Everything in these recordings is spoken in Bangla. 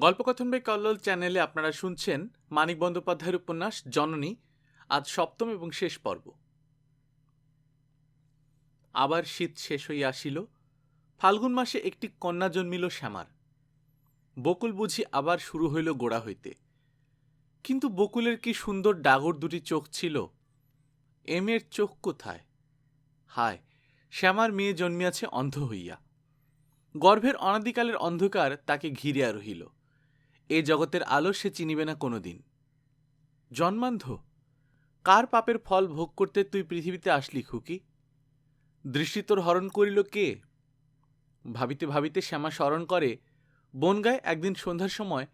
গল্পকথন বাই কল্লোল চ্যানেলে আপনারা শুনছেন মানিক বন্দ্যোপাধ্যায়ের উপন্যাস জননী, আজ সপ্তম এবং শেষ পর্ব। আবার শীত শেষ হইয়া আসিল। ফাল্গুন মাসে একটি কন্যা জন্মিল শ্যামার। বকুল বুঝি আবার শুরু হইল গোড়া হইতে। কিন্তু বকুলের কি সুন্দর ডাগর দুটি চোখ ছিল! এ মেয়ের চোখ কোথায়? হায়, শ্যামার মেয়ে জন্মিয়াছে অন্ধ হইয়া। গর্ভের অনাদিকালের অন্ধকার তাকে ঘিরিয়া রহিল। এ জগতের আলো সে চিনিবে না কোনোদিন। জন্মান্ধ! কার পাপের ফল ভোগ করতে তুই পৃথিবীতে আসলি খুকি? দৃষ্টি তোর হরণ করিল কে? ভাবিতে ভাবিতে শ্যামা স্মরণ করে বনগায় একদিন সন্ধ্যার সময়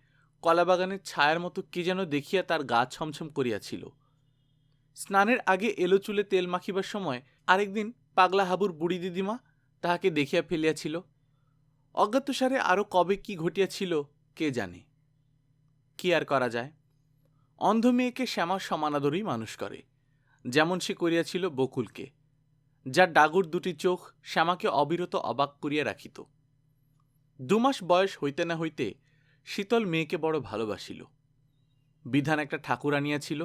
কলাবাগানের ছায়ার মতো কে যেন দেখিয়া তার গা ছমছম করিয়াছিল। স্নানের আগে এলো চুলে তেল মাখিবার সময় আরেকদিন পাগলা হাবুর বুড়ি দিদিমা তাহাকে দেখিয়া ফেলিয়াছিল। অজ্ঞাতসারে আরও কবে কি ঘটিয়াছিল কে জানে। কি আর করা যায়? অন্ধ মেয়েকে শ্যামা সমানাদরেই মানুষ করে, যেমন সে করিয়াছিল বকুলকে, যার ডাগর দুটি চোখ শ্যামাকে অবিরত অবাক করিয়া রাখিত। 2 মাস বয়স হইতে না হইতে শীতল মেয়েকে বড় ভালোবাসিল। বিধান একটা ঠাকুর আনিয়াছিল,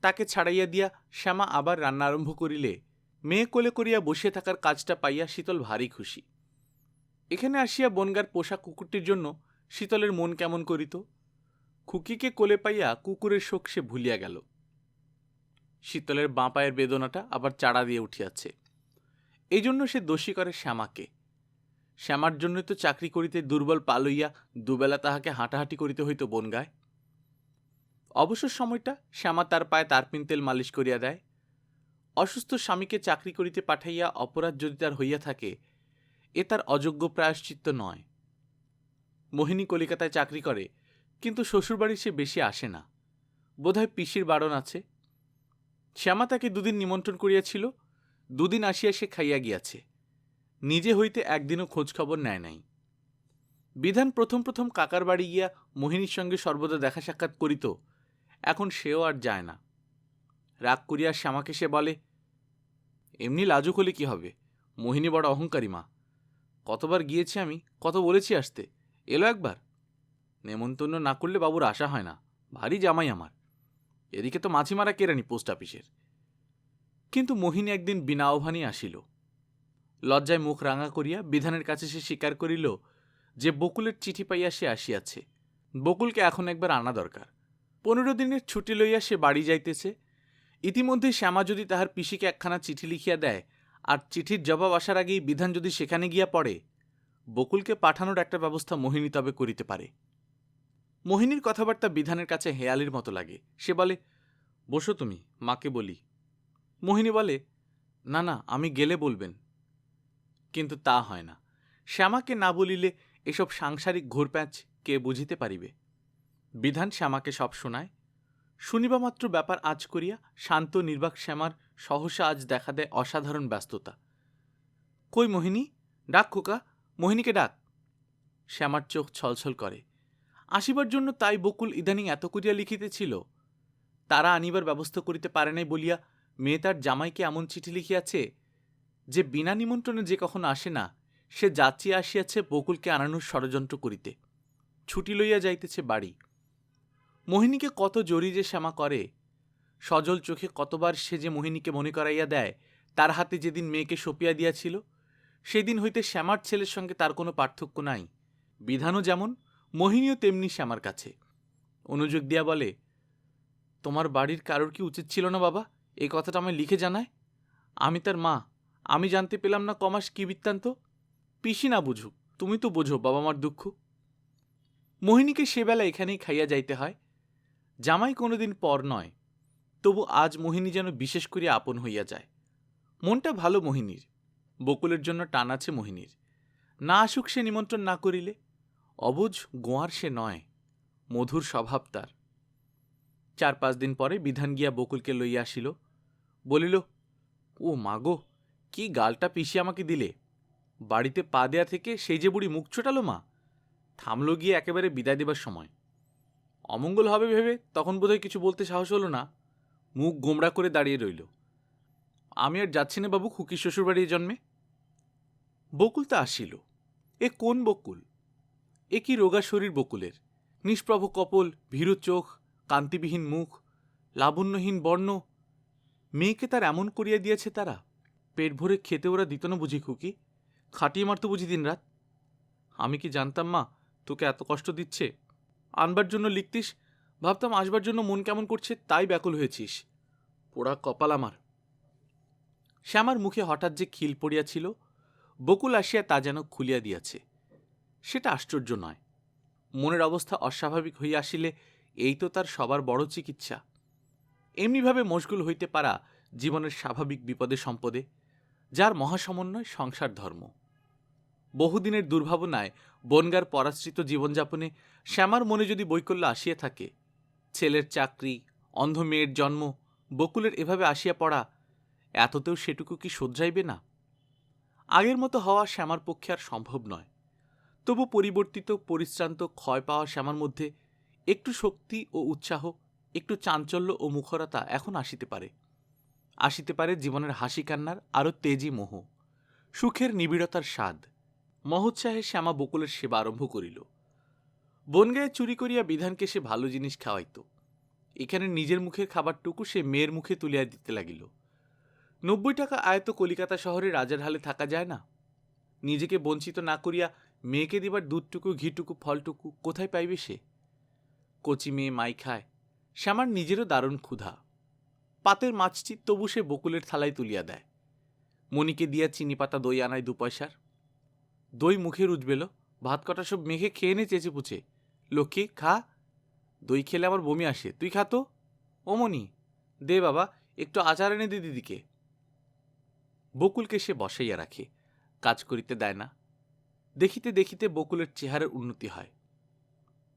তাকে ছাড়াইয়া দিয়া শ্যামা আবার রান্না আরম্ভ করিলে মেয়ে কোলে করিয়া বসিয়া থাকার কাজটা পাইয়া শীতল ভারী খুশি। এখানে আসিয়া বনগার পোষা কুকুরটির জন্য শীতলের মন কেমন করিত। খুকিকে কোলে পাইয়া কুকুরের শোক সে ভুলিয়া গেল। শীতলের বাঁ পায়ের বেদনাটা আবার চাড়া দিয়ে উঠিয়াছে। এই জন্য সে দোষী করে শ্যামাকে। শ্যামার জন্যই তো চাকরি করিতে দুর্বল পা লইয়া দুবেলা তাহাকে হাঁটাহাঁটি করিতে হইত বনগায়। অবসর সময়টা শ্যামা তার পায়ে তারপিন তেল মালিশ করিয়া দেয়। অসুস্থ স্বামীকে চাকরি করিতে পাঠাইয়া অপরাধ যদি তার হইয়া থাকে, এ তার অযোগ্য প্রায়শ্চিত্ত নয়। মোহিনী কলিকাতায় চাকরি করে, কিন্তু শ্বশুরবাড়ি সে বেশি আসে না, বোধহয় পিসির বারণ আছে। শ্যামা তাকে 2 দিন নিমন্ত্রণ করিয়াছিল, 2 দিন আসিয়া সে খাইয়া গিয়াছে। নিজে হইতে একদিনও খোঁজখবর নেয় নাই। বিধান প্রথম প্রথম কাকার বাড়ি গিয়া মোহিনীর সঙ্গে সর্বদা দেখা সাক্ষাৎ করিত, এখন সেও আর যায় না। রাগ করিয়া শ্যামাকে সে বলে, এমনি লাজুক হলে কি হবে, মোহিনী বড় অহংকারী মা। কতবার গিয়েছি আমি, কত বলেছি আসতে, এলো একবার। নেমন্তন্ন না করলে বাবুর আশা হয় না, ভারী জামাই আমার। এদিকে তো মাছি মারা কেরানি পোস্ট অফিসের। কিন্তু মোহিনী একদিন বিনা আহ্বানে আসিল। লজ্জায় মুখ রাঙা করিয়া বিধানের কাছে সে স্বীকার করিল যে বকুলের চিঠি পাইয়া সে আসিয়াছে। বকুলকে এখন একবার আনা দরকার। 15 দিনের ছুটি লইয়া সে বাড়ি যাইতেছে। ইতিমধ্যে শ্যামা যদি তাহার পিসিকে একখানা চিঠি লিখিয়া দেয়, আর চিঠির জবাব আসার আগেই বিধান যদি সেখানে গিয়া পড়ে, বকুলকে পাঠানোর একটা ব্যবস্থা মোহিনী তবে করিতে পারে। মোহিনীর কথাবার্তা বিধানের কাছে হেয়ালির মতো লাগে। সে বলে, বসো তুমি, মাকে বলি। মোহিনী বলে, না না, আমি গেলে বলবেন। কিন্তু তা হয় না। শ্যামাকে না বলিলে এসব সাংসারিক ঘোরপ্যাঁচ কে বুঝিতে পারিবে? বিধান শ্যামাকে সব শোনায়। শুনিবা মাত্র ব্যাপার আজ করিয়া শান্ত নির্বাক শ্যামার সহসা আজ দেখা দেয় অসাধারণ ব্যস্ততা। কই মোহিনী, ডাক খোকা, মোহিনীকে ডাক। শ্যামার চোখ ছলছল করে। আসিবার জন্য তাই বকুল ইদানিং এত করিয়া লিখিতেছিল। তারা আনিবার ব্যবস্থা করিতে পারে নাই বলিয়া মেয়ে তার জামাইকে এমন চিঠি লিখিয়াছে যে বিনা নিমন্ত্রণে যে কখনো আসে না, সে যাচিয়া আসিয়াছে বকুলকে আনানোর ষড়যন্ত্র করিতে। ছুটি লইয়া যাইতেছে বাড়ি। মোহিনীকে কত জোরি যে শ্যামা করে! সজল চোখে কতবার সে যে মোহিনীকে মনে করাইয়া দেয় তার হাতে যেদিন মেয়েকে সঁপিয়া দিয়াছিল, সেদিন হইতে শ্যামার ছেলের সঙ্গে তার কোনো পার্থক্য নাই। বিধানও যেমন, মোহিনীও তেমনি শ্যামার কাছে। অনুযোগ দিয়া বলে, তোমার বাড়ির কারোর কি উচিত ছিল না বাবা এই কথাটা আমায় লিখে জানায়? আমি তার মা, আমি জানতে পেলাম না কমাস কি বৃত্তান্ত। পিসি না বুঝুক, তুমি তো বোঝো বাবা মার দুঃখ। মোহিনীকে সেবেলা এখানেই খাইয়া যাইতে হয়। জামাই কোনোদিন পর নয়, তবু আজ মোহিনী যেন বিশেষ করিয়া আপন হইয়া যায়। মনটা ভালো মোহিনীর, বকুলের জন্য টান আছে মোহিনীর। না আসুক সে নিমন্ত্রণ না করিলে। অবুঝ গোয়ার সে নয়, মধুর স্বভাব তার। 4-5 দিন পরে বিধান গিয়া বকুলকে লইয়া আসিল। বলিল, ও মাগো, কি গালটা পিষে আমাকে দিলে! বাড়িতে পা দেয়া থেকে সেই যে বুড়ি মুখ ছোটালো মা, থামলো গিয়ে একেবারে বিদায় দেবার সময়। অমঙ্গল হবে ভেবে তখন বোধহয় কিছু বলতে সাহস হলো না, মুখ গোমড়া করে দাঁড়িয়ে রইল। আমি আর যাচ্ছি না বাবু খুকি শ্বশুরবাড়ি জন্মে। বকুল তা আসিল। এ কোন বকুল? এ কি রোগা শরীর বকুলের! নিষ্প্রভ কপল, ভীরু চোখ, কান্তিবিহীন মুখ, লাবণ্যহীন বর্ণ, মেয়েকে তার এমন করিয়া দিয়েছে তারা। পেট ভরে খেতে ওরা দিত না বুঝি খুকি? খাটিয়ে মারত বুঝি দিনরাত? আমি কি জানতাম মা তোকে এত কষ্ট দিচ্ছে? আনবার জন্য লিখতিস, ভাবতাম আসবার জন্য মন কেমন করছে তাই ব্যাকুল হয়েছিস। পোড়া কপাল আমার। শ্যামার মুখে হঠাৎ যে খিল পড়িয়াছিল, বকুল আসিয়া তা যেন খুলিয়া দিয়াছে। সেটা আশ্চর্য নয়। মনের অবস্থা অস্বাভাবিক হইয়া আসিলে এই তো তার সবার বড় চিকিৎসা। এমনিভাবে মশগুল হইতে পারা জীবনের স্বাভাবিক বিপদে সম্পদে, যার মহাসমন্বয় সংসার ধর্ম। বহুদিনের দুর্ভাবনায় বনগার পরাশ্রিত জীবনযাপনে শ্যামার মনে যদি বৈকল্য আসিয়া থাকে, ছেলের চাকরি, অন্ধ মেয়ের জন্ম, বকুলের এভাবে আসিয়া পড়া, এততেও সেটুকু কি শোধরাইবে না? আগের মতো হওয়া শ্যামার পক্ষে আর সম্ভব নয়। তবু পরিবর্তিত, পরিশ্রান্ত, ক্ষয় পাওয়া শ্যামার মধ্যে একটু শক্তি ও উৎসাহ, একটু চাঞ্চল্য ও মুখরতা এখন আসিতে পারে। আসিতে পারে জীবনের হাসি কান্নার আরও তেজি মোহ, সুখের নিবিড়তার স্বাদ। মহোৎসাহে শ্যামা বকুলের সেবা আরম্ভ করিল। বনগায়ে চুরি করিয়া বিধানকে সে ভালো জিনিস খাওয়াইত। এখানে নিজের মুখের খাবারটুকু সে মেয়ের মুখে তুলিয়া দিতে লাগিল। 90 টাকা আয়ত কলিকাতা শহরে রাজার হালে থাকা যায় না। নিজেকে বঞ্চিত না করিয়া মেয়েকে দিবার দুধটুকু, ঘিটুকু, ফলটুকু কোথায় পাইবে সে? কচি মেয়ে মাই খায়। শ্যামার নিজেরও দারুণ ক্ষুধা। পাতের মাছটি তবু সে বকুলের থালায় তুলিয়া দেয়। মণিকে দিয়া চিনি পাতা দই আনায় 2 পয়সার। দই মুখে রুজবেল, ভাত কটা সব মেঘে খেয়ে নে চেঁচে পুচে। লক্ষ্মী খা, দই খেলে আমার বমি আসে, তুই খা তো। ও মণি, দে বাবা একটু আচার এনে দে দিদিকে। বকুলকে সে বসাইয়া রাখে, কাজ করিতে দেয় না। দেখিতে দেখিতে বকুলের চেহারার উন্নতি হয়।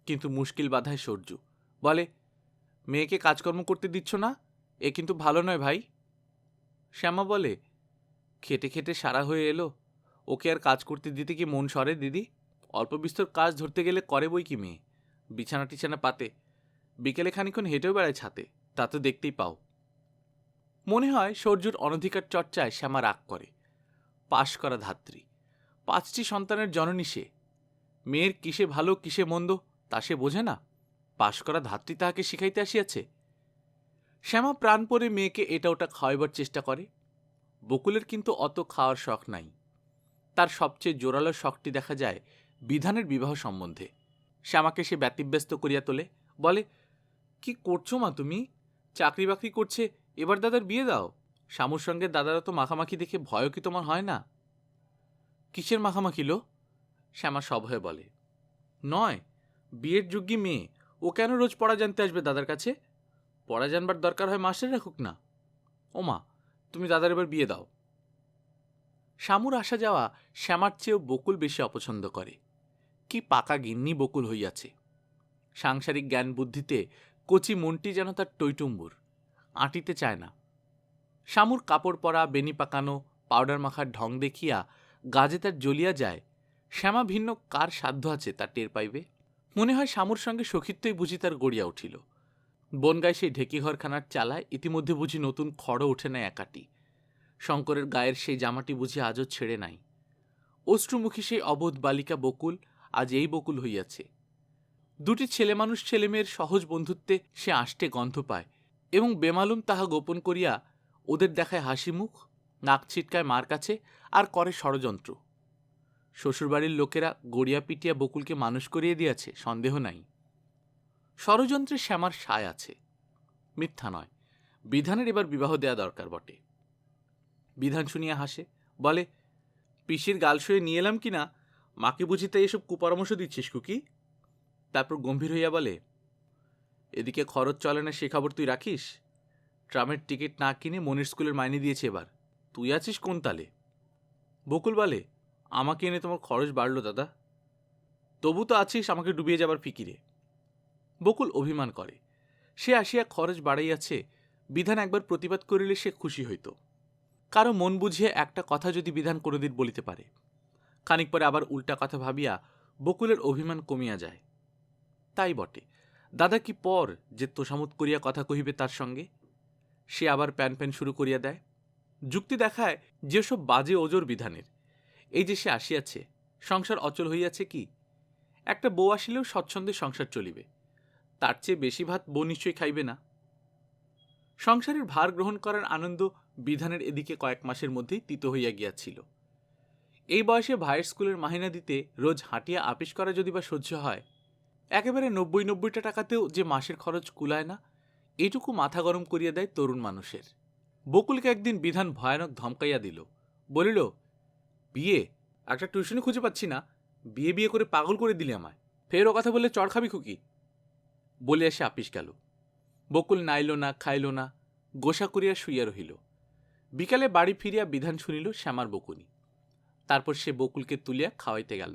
কিন্তু মুশকিল বাধায় সরজু, বলে, মেয়েকে কাজকর্ম করতে দিচ্ছ না, এ কিন্তু ভালো নয় ভাই। শ্যামা বলে, খেটে খেটে সারা হয়ে এলো, ওকে আর কাজ করতে দিতে কি মন সরে দিদি? অল্প বিস্তর কাজ ধরতে গেলে করে বই কি মেয়ে, বিছানা টিছানা পাতে, বিকেলে খানিক্ষণ হেঁটেও বেড়ায় ছাতে, তা তো দেখতেই পাও। মনে হয় সরজুর অনধিকার চর্চায় শ্যামা রাগ করে। পাশ করা ধাত্রী, 5টি সন্তানের জননী সে। মেয়ের কিসে ভালো কিসে মন্দ তা সে বোঝে না? পাশ করা ধাত্রী তাহাকে শিখাইতে আসিয়াছে। শ্যামা প্রাণপণে মেয়েকে এটা ওটা খাওয়াইবার চেষ্টা করে। বকুলের কিন্তু অত খাওয়ার শখ নাই। তার সবচেয়ে জোরালো শখটি দেখা যায় বিধানের বিবাহ সম্বন্ধে। শ্যামাকে সে ব্যতিব্যস্ত করিয়া তোলে, বলে, কি করছো মা তুমি? চাকরি বাকরি করছে, এবার দাদার বিয়ে দাও। শামুর সঙ্গে দাদারা তো মাখামাখি দেখে ভয়ও কি তোমার হয় না? কিসের মাখামাখি লো? শ্যামা সভয়ে বলে, নয়, বিয়ের যোগ্যী মেয়ে, ও কেন রোজ পড়া জানতে আসবে দাদার কাছে? পড়া জানবার দরকার হয় মাস্টার রাখুক না। ও মা, তুমি দাদার এবার বিয়ে দাও। শামুর আসা যাওয়া শ্যামার চেয়েও বকুল বেশি অপছন্দ করে। কি পাকা গিন্নি বকুল হইয়াছে। সাংসারিক জ্ঞান বুদ্ধিতে কচি মনটি যেন তার টইটুম্বুর, আঁটিতে চায় না। শামুর কাপড় পরা, বেনি পাকানো, পাউডার মাখার ঢং দেখিয়া গাজে তার জ্বলিয়া যায়। শ্যামা ভিন্ন কার সাধ্য আছে তা টের পাইবে? মনে হয় শামুর সঙ্গে সখিত্বই বুঝি তার গড়িয়া উঠিল। বনগায় সেই ঢেকিঘরখানার চালায় ইতিমধ্যে বুঝি নতুন খড়ও ওঠে নাই একাটি। শঙ্করের গায়ের সেই জামাটি বুঝি আজও ছেড়ে নাই। অশ্রুমুখী সেই অবোধ বালিকা বকুল আজ এই বকুল হইয়াছে। 2টি ছেলে মানুষ ছেলেমেয়ের সহজ বন্ধুত্বে সে আষ্টে গন্ধ পায় এবং বেমালুম তাহা গোপন করিয়া ওদের দেখায় হাসি মুখ, নাক ছিটকায় মার কাছে, আর করে ষড়যন্ত্র। শ্বশুরবাড়ির লোকেরা গড়িয়া পিটিয়া বকুলকে মানুষ করিয়ে দিয়াছে, সন্দেহ নাই। ষড়যন্ত্রে শ্যামার সায় আছে, মিথ্যা নয়। বিধানের এবার বিবাহ দেয়া দরকার বটে। বিধান শুনিয়া হাসে, বলে, পিসির গাল শুয়ে নিয়ে এলাম কিনা, মাকে বুঝি তাই এসব কুপরামর্শ দিচ্ছিস কুকি? তারপর গম্ভীর হইয়া বলে, এদিকে খরচ চলে না সে খবর তুই রাখিস? ট্রামের টিকিট না কিনে মনির স্কুলের মাইনে দিয়েছে এবার, তুই আছিস কোন তালে? বকুল বলে, আমাকে এনে তোমার খরচ বাড়লো দাদা, তবু তো আছিস আমাকে ডুবিয়ে যাবার ফিকিরে। বকুল অভিমান করে, সে আসিয়া খরচ বাড়াইয়াছে, বিধান একবার প্রতিবাদ করিলে সে খুশি হইত। কারো মন বুঝিয়ে একটা কথা যদি বিধান কোনোদিন বলিতে পারে, খানিক পরে আবার উল্টা কথা ভাবিয়া বকুলের অভিমান কমিয়া যায়। তাই বটে, দাদা কি পর যে তোষামত করিয়া কথা কহিবে তার সঙ্গে? সে আবার প্যান প্যান শুরু করিয়া দেয়, যুক্তি দেখায় যেসব বাজে ওজোর বিধানের। এই যে সে আসিয়াছে, সংসার অচল হইয়াছে কি, একটা বউ আসিলেও স্বচ্ছন্দে সংসার চলিবে, তার চেয়ে বেশি ভাত বউ নিশ্চয়ই খাইবে না। সংসারের ভার গ্রহণ করার আনন্দ বিধানের এদিকে কয়েক মাসের মধ্যেই তিত হইয়া গিয়াছিল। এই বয়সে ভাইয়ের স্কুলের মাহিনা দিতে রোজ হাঁটিয়া আপিস করা যদি বা সহ্য হয়, একেবারে ৯০-৯০টা টাকাতেও যে মাসের খরচ কুলায় না, এইটুকু মাথা গরম করিয়া দেয় তরুণ মানুষের। বকুলকে একদিন বিধান ভয়ানক ধমকাইয়া দিল, বলিল, বিয়ে একটা টিউশনি খুঁজে পাচ্ছি না, বিয়ে বিয়ে করে পাগল করে দিলে আমায়, ফের ও কথা বললে চড় খাবি খুকি। বলিয়া সে আপিস গেল। বকুল নাইল না, খাইল না, গোসা করিয়া শুইয়া রহিল। বিকালে বাড়ি ফিরিয়া বিধান শুনিল শ্যামার বকুনি। তারপর সে বকুলকে তুলিয়া খাওয়াইতে গেল।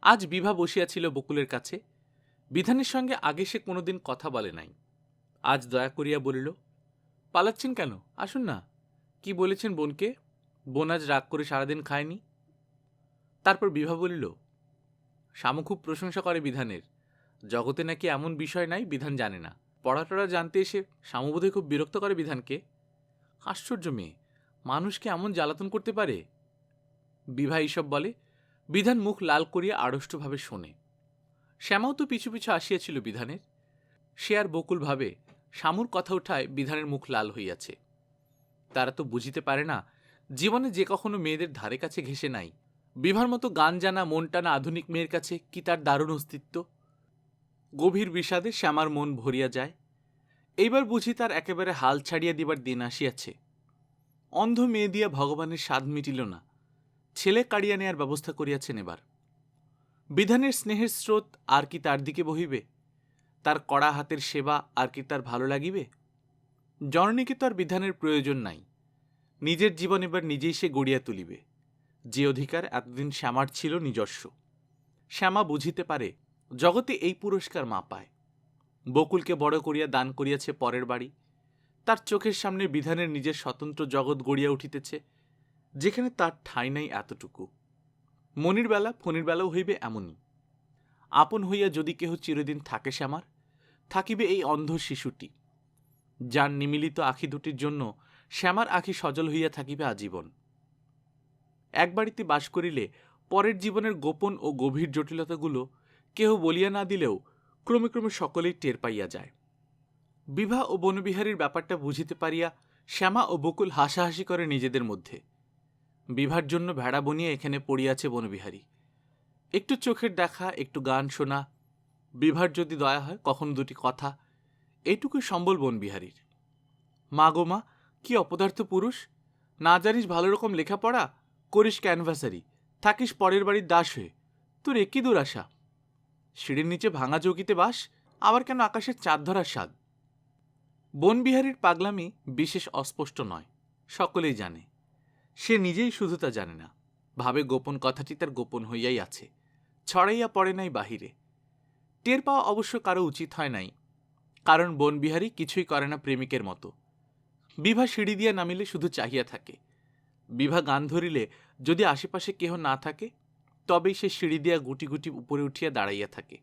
আজ বিভা বসিয়াছিল বকুলের কাছে। বিধানের সঙ্গে আগে সে কোনোদিন কথা বলে নাই। আজ দয়া করিয়া বলিল, পালাচ্ছেন কেন, আসুন না। কি বলেছেন বোনকে? বোন আজ রাগ করে সারাদিন খায়নি। তারপর বিভা বলিল, শামু খুব প্রশংসা করে বিধানের, জগতে নাকি এমন বিষয় নাই বিধান জানে না। পড়াটড়া জানতে এসে শামু বোধহয় খুব বিরক্ত করে বিধানকে। আশ্চর্য মেয়ে, মানুষকে এমন জ্বালাতন করতে পারে। বিভা এইসব বলে। বিধান মুখ লাল করিয়া আড়ষ্টভাবে শোনে। শ্যামাও তো পিছু পিছু আসিয়াছিল বিধানের। সে আর বকুল ভাবে শামুর কথা উঠায় বিধানের মুখ লাল হইয়াছে। তারা তো বুঝিতে পারে না জীবনে যে কখনো মেয়েদের ধারে কাছে ঘেঁষে নাই, বিভার মতো গান জানা মন টানা আধুনিক মেয়ের কাছে কি তার দারুণ অস্তিত্ব। গভীর বিষাদে শ্যামার মন ভরিয়া যায়। এইবার বুঝি তার একেবারে হাল ছাড়িয়া দিবার দিন আসিয়াছে। অন্ধ মেয়ে দিয়া ভগবানের স্বাদ মিটিল না, ছেলে কাড়িয়া নেয়ার ব্যবস্থা করিয়াছেন এবার। বিধানের স্নেহের স্রোত আর কি তার দিকে বহিবে? তার কড়া হাতের সেবা আর কি তার ভালো লাগিবে? জননীকে তো আর বিধানের প্রয়োজন নাই। নিজের জীবন এবার নিজেই সে গড়িয়া তুলিবে। যে অধিকার এতদিন শ্যামার ছিল নিজস্ব। শ্যামা বুঝিতে পারে জগতে এই পুরস্কার মা পায়। বকুলকে বড় করিয়া দান করিয়াছে পরের বাড়ি। তার চোখের সামনে বিধানের নিজের স্বতন্ত্র জগৎ গড়িয়া উঠিতেছে, যেখানে তার ঠাঁই নাই এতটুকু। মনির বেলা ফণির বেলাও হইবে এমনই। আপন হইয়া যদি কেহ চিরদিন থাকে শ্যামার, থাকিবে এই অন্ধ শিশুটি, যার নিমিলিত আখি দুটির জন্য শ্যামার আখি সজল হইয়া থাকিবে আজীবন। এক বাড়িতে বাস করিলে পরের জীবনের গোপন ও গভীর জটিলতাগুলো কেহ বলিয়া না দিলেও ক্রমে ক্রমে সকলেই টের পাইয়া যায়। বিভা ও বনবিহারীর ব্যাপারটা বুঝিতে পারিয়া শ্যামা ও বকুল হাসাহাসি করে নিজেদের মধ্যে। বিভার জন্য ভেড়া বনিয়া এখানে পড়িয়াছে বনবিহারী। একটু চোখের দেখা, একটু গান শোনা, বিভার যদি দয়া হয় কখনো দুটি কথা, এইটুকুই সম্বল বনবিহারীর। মা গো মা, কি অপদার্থ পুরুষ! না জানিস ভালো রকম লেখাপড়া, করিস ক্যানভাসারি, থাকিস পরের বাড়ির দাস হয়ে, তোর একই দুরাশা। সিঁড়ির নিচে ভাঙা চৌকিতে বাস, আবার কেন আকাশের চাঁদ ধরার স্বাদ। বনবিহারীর পাগলামি বিশেষ অস্পষ্ট নয়, সকলেই জানে। সে নিজেই শুধু তা জানে না, ভাবে গোপন কথাটি তার গোপন হইয়াই আছে, ছড়াইয়া পড়ে নাই বাহিরে। টের পাওয়া অবশ্য কারো উচিত হয় নাই, কারণ বনবিহারী কিছুই করে না প্রেমিকের মতো। বিভা সিঁড়ি দিয়া নামিলে শুধু চাহিয়া থাকে। বিভা গান ধরিলে যদি আশেপাশে কেহ না থাকে, তবেই সে সিঁড়ি দিয়া গুটি গুটি উপরে উঠিয়া দাঁড়াইয়া থাকে।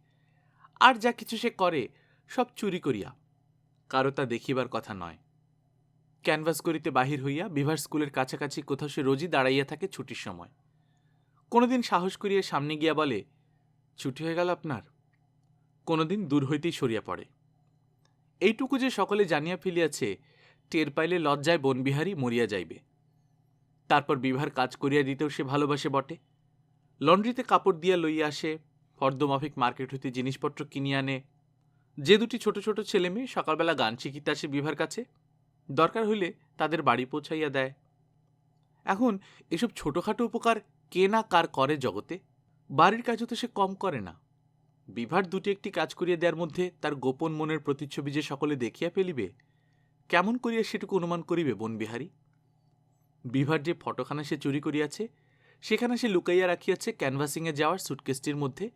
আর যা কিছু সে করে সব চুরি করিয়া, কারো তা দেখিবার কথা নয়। ক্যানভাস করিতে বাহির হইয়া বিভার স্কুলের কাছাকাছি কোথাও সে রোজই দাঁড়াইয়া থাকে ছুটির সময়। কোনোদিন সাহস করিয়া সামনে গিয়া বলে, ছুটি হয়ে গেল আপনার? কোনোদিন দূর হইতেই সরিয়া পড়ে। এইটুকু যে সকলে জানিয়া ফেলিয়াছে, টের পাইলে লজ্জায় বনবিহারী মরিয়া যাইবে। তারপর বিভার কাজ করিয়া দিতেও সে ভালোবাসে বটে। লন্ড্রিতে কাপড় দিয়া লইয়া আসে, ফর্দমাফিক মার্কেট হইতে জিনিসপত্র কিনিয়া আনে। যে দুটি ছোট ছোট ছেলে মেয়ে সকালবেলা গান শিখিতে আসে বিভার কাছে, দরকার হইলে তাদের বাড়ি পৌঁছাইয়া দেয়। এখন এসব ছোটখাটো উপকার কে না কার করে জগতে, বাড়ির কাজও তো সে কম করে না। বিভার দুটি একটি কাজ করিয়া দেওয়ার মধ্যে তার গোপন মনের প্রতিচ্ছবি যে সকলে দেখিয়া ফেলিবে, কেমন করিয়া সেটুকু অনুমান করিবে বনবিহারী? বিভার যে ফটোখানা সে চুরি করিয়াছে, সেখানে সে লুকাইয়া রাখিয়াছে ক্যানভাসিংয়ে যাওয়ার সুটকেসটির মধ্যে,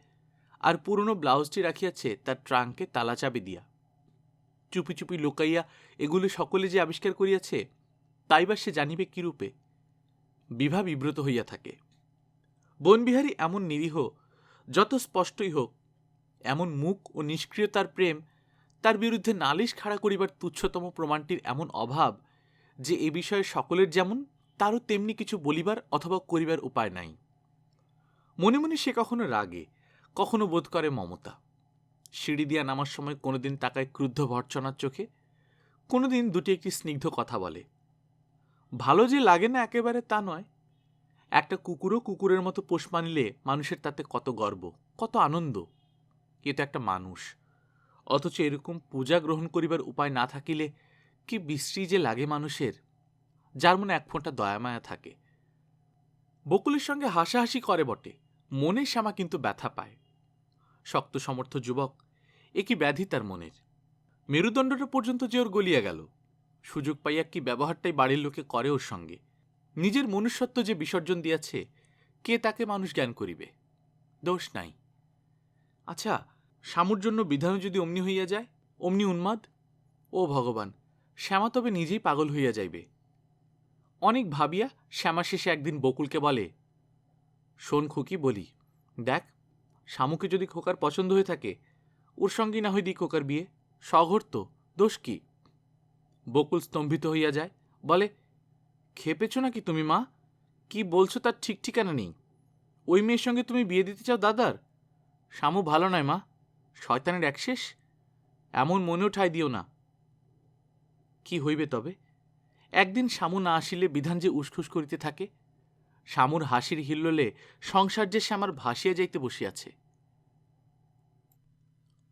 আর পুরনো ব্লাউজটি রাখিয়াছে তার ট্রাঙ্কে তালা চাবি দিয়া। চুপি চুপি লুকাইয়া এগুলো সকলে যে আবিষ্কার করিয়াছে, তাই বা সে জানিবে কিরূপে? বিভা বিব্রত হইয়া থাকে। বনবিহারী এমন নিরীহ, যত স্পষ্টই হোক, এমন মূক ও নিষ্ক্রিয়তার প্রেম, তার বিরুদ্ধে নালিশ খাড়া করিবার তুচ্ছতম প্রমাণটির এমন অভাব যে এ বিষয়ে সকলের যেমন তারও তেমনি কিছু বলিবার অথবা করিবার উপায় নাই। মনে মনে সে কখনো রাগে, কখনো বোধ করে মমতা। সিঁড়ি দিয়া নামার সময় কোনোদিন তাকায় ক্রুদ্ধ ভর্ৎসনার চোখে, কোনোদিন দুটি একটি স্নিগ্ধ কথা বলে। ভালো যে লাগে না একেবারে তা নয়, একটা কুকুরও কুকুরের মতো পোষ মানিলে মানুষের তাতে কত গর্ব, কত আনন্দ। এ তো একটা মানুষ, অথচ এরকম পূজা গ্রহণ করিবার উপায় না থাকিলে কি বিশ্রী যে লাগে মানুষের, যার মনে এক ফোঁটা দয়ামায়া থাকে। বকুলের সঙ্গে হাসাহাসি করে বটে, মনে শ্যামা কিন্তু ব্যথা পায়। শক্ত সমর্থ যুবক, এ কি ব্যাধি তার মনের। মেরুদণ্ডটা পর্যন্ত যে ওর গলিয়া গেল, সুযোগ পাইয়া কি ব্যবহারটাই বাড়ির লোকে করে ওর সঙ্গে। নিজের মনুষ্যত্ব যে বিসর্জন দিয়াছে, কে তাকে মানুষ জ্ঞান করিবে? দোষ নাই। আচ্ছা, শামুর জন্য বিধানও যদি অমনি হইয়া যায়, অমনি উন্মাদ, ও ভগবান, শ্যামা তবে নিজেই পাগল হইয়া যাইবে। অনেক ভাবিয়া শ্যামা শেষে একদিন বকুলকে বলে, শোন খুকি বলি, দেখ, শামুকে যদি খোকার পছন্দ হয়ে থাকে, ওর সঙ্গেই না হয় দি খোকার বিয়ে, শঘর তো, দোষ কি? বকুল স্তম্ভিত হইয়া যায়, বলে, খেপেছ নাকি তুমি মা? কি বলছো তার ঠিক ঠিকানা নেই। ওই মেয়ের সঙ্গে তুমি বিয়ে দিতে চাও দাদার? শামু ভালো নয় মা, শয়তানের একশেষ, এমন মনেও ঠাঁই দিও না। কি হইবে তবে? একদিন শামু না আসিলে বিধান যে উসখুস করিতে থাকে, শামুর হাসির হিল্লোলে সংসার যে শ্যামার ভাসিয়া যাইতে বসিয়াছে।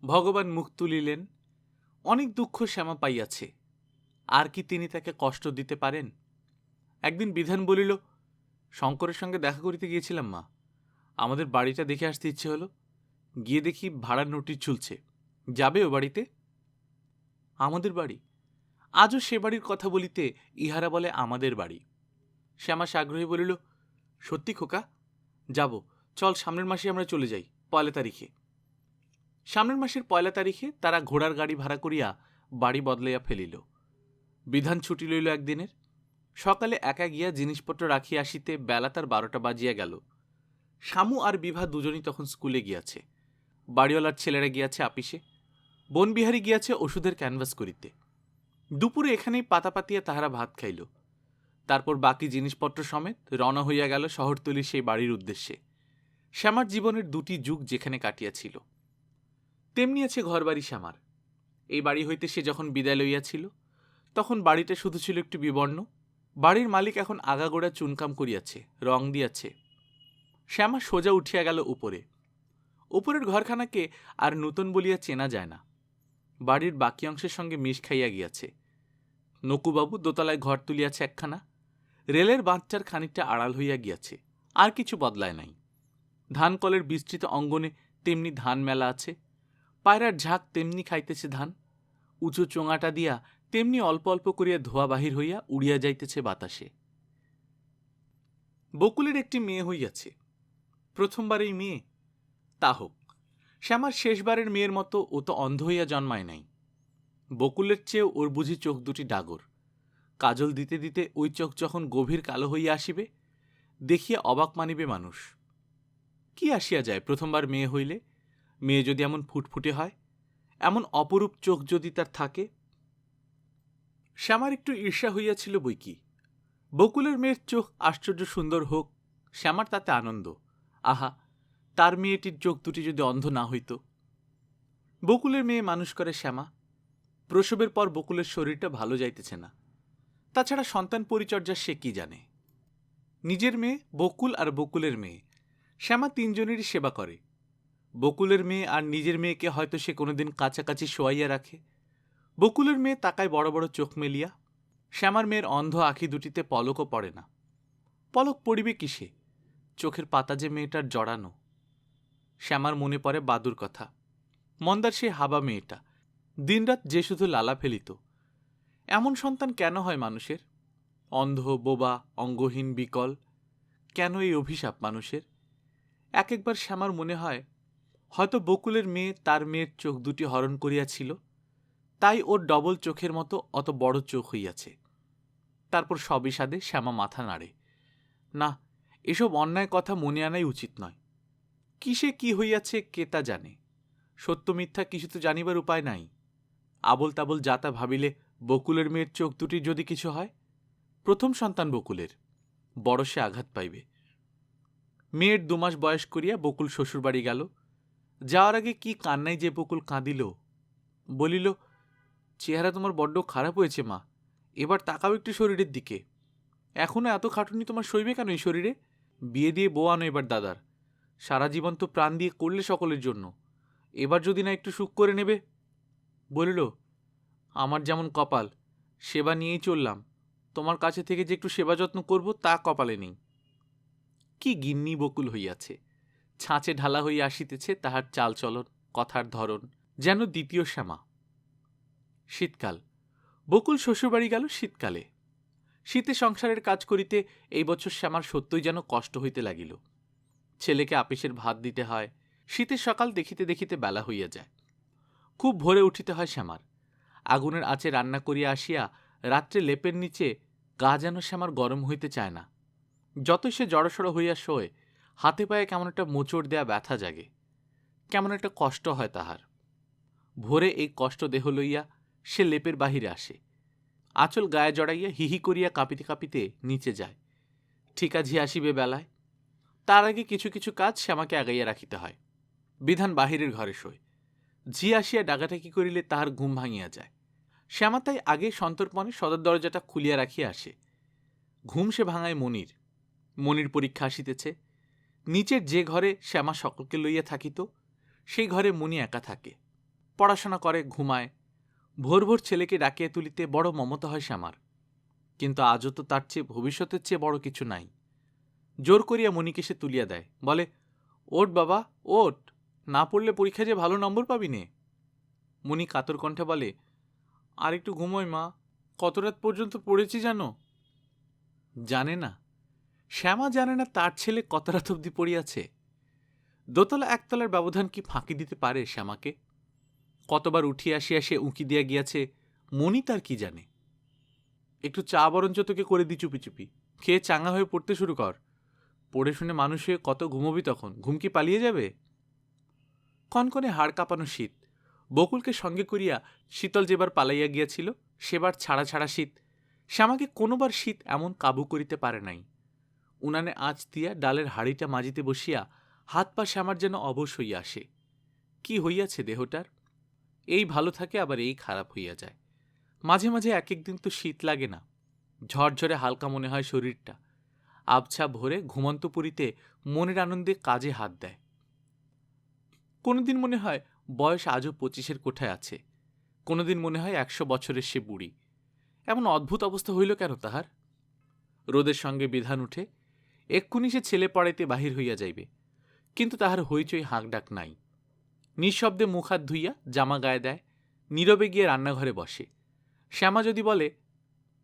ভগবান মুখ তুলিলেন, অনেক দুঃখ শ্যামা পাইয়াছে, আর কি তিনি তাকে কষ্ট দিতে পারেন? একদিন বিধান বলিল, শঙ্করের সঙ্গে দেখা করিতে গিয়েছিলাম মা, আমাদের বাড়িটা দেখে আসতে ইচ্ছে হলো, গিয়ে দেখি ভাড়ার নোটিশ ঝুলছে, যাবে ও বাড়িতে? আমাদের বাড়ি? আজও সে বাড়ির কথা বলিতে ইহারা বলে আমাদের বাড়ি। শ্যামা সাগ্রহে বলিল, সত্যি খোকা? যাব, চল, সামনের মাসে আমরা চলে যাই, 1 তারিখে। সামনের মাসের 1 তারিখে তারা ঘোড়ার গাড়ি ভাড়া করিয়া বাড়ি বদলাইয়া ফেলিল। বিধান ছুটি লইল একদিনের। সকালে একা গিয়া জিনিসপত্র রাখিয়া আসিতে বেলা তার 12টা বাজিয়া গেল। শামু আর বিভা দুজনই তখন স্কুলে গিয়াছে, বাড়িওয়ালার ছেলেরা গিয়াছে আপিসে, বনবিহারী গিয়াছে ওষুধের ক্যানভাস করিতে। দুপুরে এখানেই পাতা পাতিয়া তাহারা ভাত খাইল। তারপর বাকি জিনিসপত্র সমেত রওনা হইয়া গেল শহরতলির সেই বাড়ির উদ্দেশ্যে। শ্যামার জীবনের 2টি যুগ যেখানে কাটিয়াছিল, তেমনি আছে ঘরবাড়ি শ্যামার। এই বাড়ি হইতে সে যখন বিদায় লইয়াছিল, তখন বাড়িটা শুধু ছিল একটু বিবর্ণ। বাড়ির মালিক এখন আগাগোড়া চুনকাম করিয়াছে, রং দিয়াছে। শ্যামা সোজা উঠিয়া গেল উপরে। উপরের ঘরখানাকে আর নূতন বলিয়া চেনা যায় না, বাড়ির বাকি অংশের সঙ্গে মিশ খাইয়া গিয়াছে। নকুবাবু দোতলায় ঘর তুলিয়াছে একখানা, রেলের বাঁধটার খানিকটা আড়াল হইয়া গিয়াছে, আর কিছু বদলায় নাই। ধানকলের বিস্তৃত অঙ্গনে তেমনি ধান মেলা আছে, পায়রার ঝাঁক তেমনি খাইতেছে ধান, উঁচু চোঙাটা দিয়া তেমনি অল্প অল্প করিয়া ধোয়া বাহির হইয়া উড়িয়া যাইতেছে বাতাসে। বকুলের একটি মেয়ে হইয়াছে, প্রথমবার এই মেয়ে। তা হোক, শ্যামার শেষবারের মেয়ের মতো ও তো অন্ধ হইয়া জন্মায় নাই। বকুলের চেয়েও ওর বুঝি চোখ দুটি ডাগর। কাজল দিতে দিতে ওই চোখ যখন গভীর কালো হইয়া আসিবে, দেখিয়া অবাক মানিবে মানুষ। কি আসিয়া যায় প্রথমবার মেয়ে হইলে? মেয়ে যদি এমন ফুটফুটে হয়, এমন অপরূপ চোখ যদি তার থাকে। শ্যামার একটু ঈর্ষা হইয়াছিল বই কি। বকুলের মেয়ের চোখ আশ্চর্য সুন্দর হোক, শ্যামার তাতে আনন্দ। আহা, তার মেয়েটির চোখ দুটি যদি অন্ধ না হইত। বকুলের মেয়ে মানুষ করে শ্যামা। প্রসবের পর বকুলের শরীরটা ভালো যাইতেছে না, তাছাড়া সন্তান পরিচর্যা সে কি জানে। নিজের মেয়ে, বকুল আর বকুলের মেয়ে, শ্যামা 3 জনেরই সেবা করে। বকুলের মেয়ে আর নিজের মেয়েকে হয়তো সে কোনোদিন কাছাকাছি শোয়াইয়া রাখে। বকুলের মেয়ে তাকায় বড় বড় চোখ মেলিয়া। শ্যামার মেয়ের অন্ধ আঁখি দুটিতে পলকও পড়ে না। পলক পড়িবে কিসে? চোখের পাতা যে মেয়েটার জড়ানো। শ্যামার মনে পড়ে বাদুর কথা, মন্দার সেই হাবা মেয়েটা, দিনরাত যে শুধু লালা ফেলিত। এমন সন্তান কেন হয় মানুষের? অন্ধ, বোবা, অঙ্গহীন, বিকল, কেন এই অভিশাপ মানুষের? এক একবার শ্যামার মনে হয়, হয়তো বকুলের মেয়ে তার মেয়ের চোখ দুটি হরণ করিয়াছিল, তাই ওর ডবল চোখের মতো অত বড় চোখ হইয়াছে। তারপর সবিষাদে শ্যামা মাথা নাড়ে। না, এসব অন্যায় কথা মনে আনাই উচিত নয়। কিসে কি হইয়াছে কে তা জানে? সত্য মিথ্যা কিছু তো জানিবার উপায় নাই। আবল তাবল যাতা ভাবিলে বকুলের মেয়ের চোখ দুটির যদি কিছু হয়, প্রথম সন্তান বকুলের, বড় সে আঘাত পাইবে। মেয়ের 2 মাস বয়স করিয়া বকুল শ্বশুরবাড়ি গেল। যাওয়ার আগে কি কান্নায় যে বকুল কাঁদিল। বলিল, চেহারা তোমার বড্ড খারাপ হয়েছে মা, এবার তাকাও একটু শরীরের দিকে। এখনো এত খাটুনি তোমার সইবে কেন এই শরীরে? বিয়ে দিয়ে বউ আনো এবার দাদার। সারা জীবন তো প্রাণ দিয়ে করলে সকলের জন্য, এবার যদি না একটু সুখ করে নেবে। বলিল, আমার যেমন কপাল, সেবা নিয়েই চললাম, তোমার কাছে থেকে যে একটু সেবা যত্ন করব তা কপালে নেই। কি গিন্নি বকুল হইয়াছে, ছাঁচে ঢালা হইয়া আসিতেছে তাহার চালচলন, কথার ধরন, যেন দ্বিতীয় শ্যামা। শীতকাল। বকুল শ্বশুরবাড়ি গেল শীতকালে। শীতে সংসারের কাজ করিতে এই বছর শ্যামার সত্যই যেন কষ্ট হইতে লাগিল। ছেলেকে আপিসের ভাত দিতে হয়, শীতের সকাল দেখিতে দেখিতে বেলা হইয়া যায়। খুব ভোরে উঠিতে হয় শ্যামার। আগুনের আঁচে রান্না করিয়া আসিয়া রাত্রে লেপের নিচে গা যেন শ্যামার গরম হইতে চায় না। যতই সে জড়সড় হইয়া শোয়, হাতে পায়ে কেমন একটা মোচড় দেয়া ব্যথা জাগে, কেমন একটা কষ্ট হয় তাহার। ভোরে এই কষ্ট দেহ লইয়া সে লেপের বাহিরে আসে, আঁচল গায়ে জড়াইয়া হিহি করিয়া কাঁপিতে কাঁপিতে নিচে যায়। ঠিকা ঝি আসিবে বেলায়, তার আগে কিছু কিছু কাজ শ্যামাকে আগাইয়া রাখিতে হয়। বিধান বাহিরের ঘরে শোয়, ঝি আসিয়া ডাকাটাকি করিলে তাহার ঘুম ভাঙিয়া যায়। শ্যামা তাই আগে সন্তর্পণে সদর দরজাটা খুলিয়া রাখিয়া আসে। ঘুম সে ভাঙায় মনির। মনির পরীক্ষা আসিতেছে। নিচের যে ঘরে শ্যামা সকলকে লইয়া থাকিত, সেই ঘরে মনি একা থাকে, পড়াশোনা করে, ঘুমায়। ভোর ভোর ছেলেকে ডাকিয়া তুলিতে বড় মমতা হয় শ্যামার, কিন্তু আজও তো তার চেয়ে ভবিষ্যতের চেয়ে বড় কিছু নাই। জোর করিয়া মনিকে সে তুলিয়া দেয়, বলে, ওঠ বাবা ওঠ, না পড়লে পরীক্ষা যে ভালো নম্বর পাবি নে। মনি কাতর কণ্ঠে বলে, আর একটু ঘুমোয় মা, কত রাত পর্যন্ত পড়েছি জানো? জানে না, শ্যামা জানে না তার ছেলে কত রাত অব্দি পড়িয়াছে। দোতলা একতলার ব্যবধান কি ফাঁকি দিতে পারে শ্যামাকে? কতবার উঠিয়া আসিয়া সে উঁকি দিয়া গিয়াছে, মনি তার কি জানে। একটু চা বরঞ্চ তোকে করে দি চুপি চুপি, খেয়ে চাঙা হয়ে পড়তে শুরু কর। পড়ে শুনে মানুষ হয়ে কত ঘুমবি তখন, ঘুম কি পালিয়ে যাবে? কনকনে হাড় কাঁপানো শীত। বকুলকে সঙ্গে করিয়া শীতল যেবার পালাইয়া গিয়াছিল, সেবার ছাড়া ছাড়া শীত। শ্যামাকে কোনোবার শীত এমন কাবু করিতে পারে নাই। উনানে আঁচ দিয়া ডালের হাড়িটা মাজিতে বসিয়া হাত পা শ্যামার যেন অবশ হইয়া আসে। কি হইয়াছে দেহটার? এই ভালো থাকে, আবার এই খারাপ হইয়া যায়। মাঝে মাঝে এক একদিন তো শীত লাগে না, ঝরঝরে হালকা মনে হয় শরীরটা। আবছা ভোরে ঘুমন্ত পুরীতে মনের আনন্দে কাজে হাত দেয়। কোনোদিন মনে হয় বয়স আজও 25-এর কোঠায় আছে, কোনোদিন মনে হয় 100 বছরের সে বুড়ি। এমন অদ্ভুত অবস্থা হইল কেন তাহার? রোদের সঙ্গে বিধান উঠে, এক্ষুনি সে ছেলে পড়াইতে বাহির হইয়া যাইবে, কিন্তু তাহার হইচই হাঁকডাক নাই। নিঃশব্দে মুখ হাত ধুইয়া জামা গায়ে দেয়, নীরবে গিয়ে রান্নাঘরে বসে। শ্যামা যদি বলে,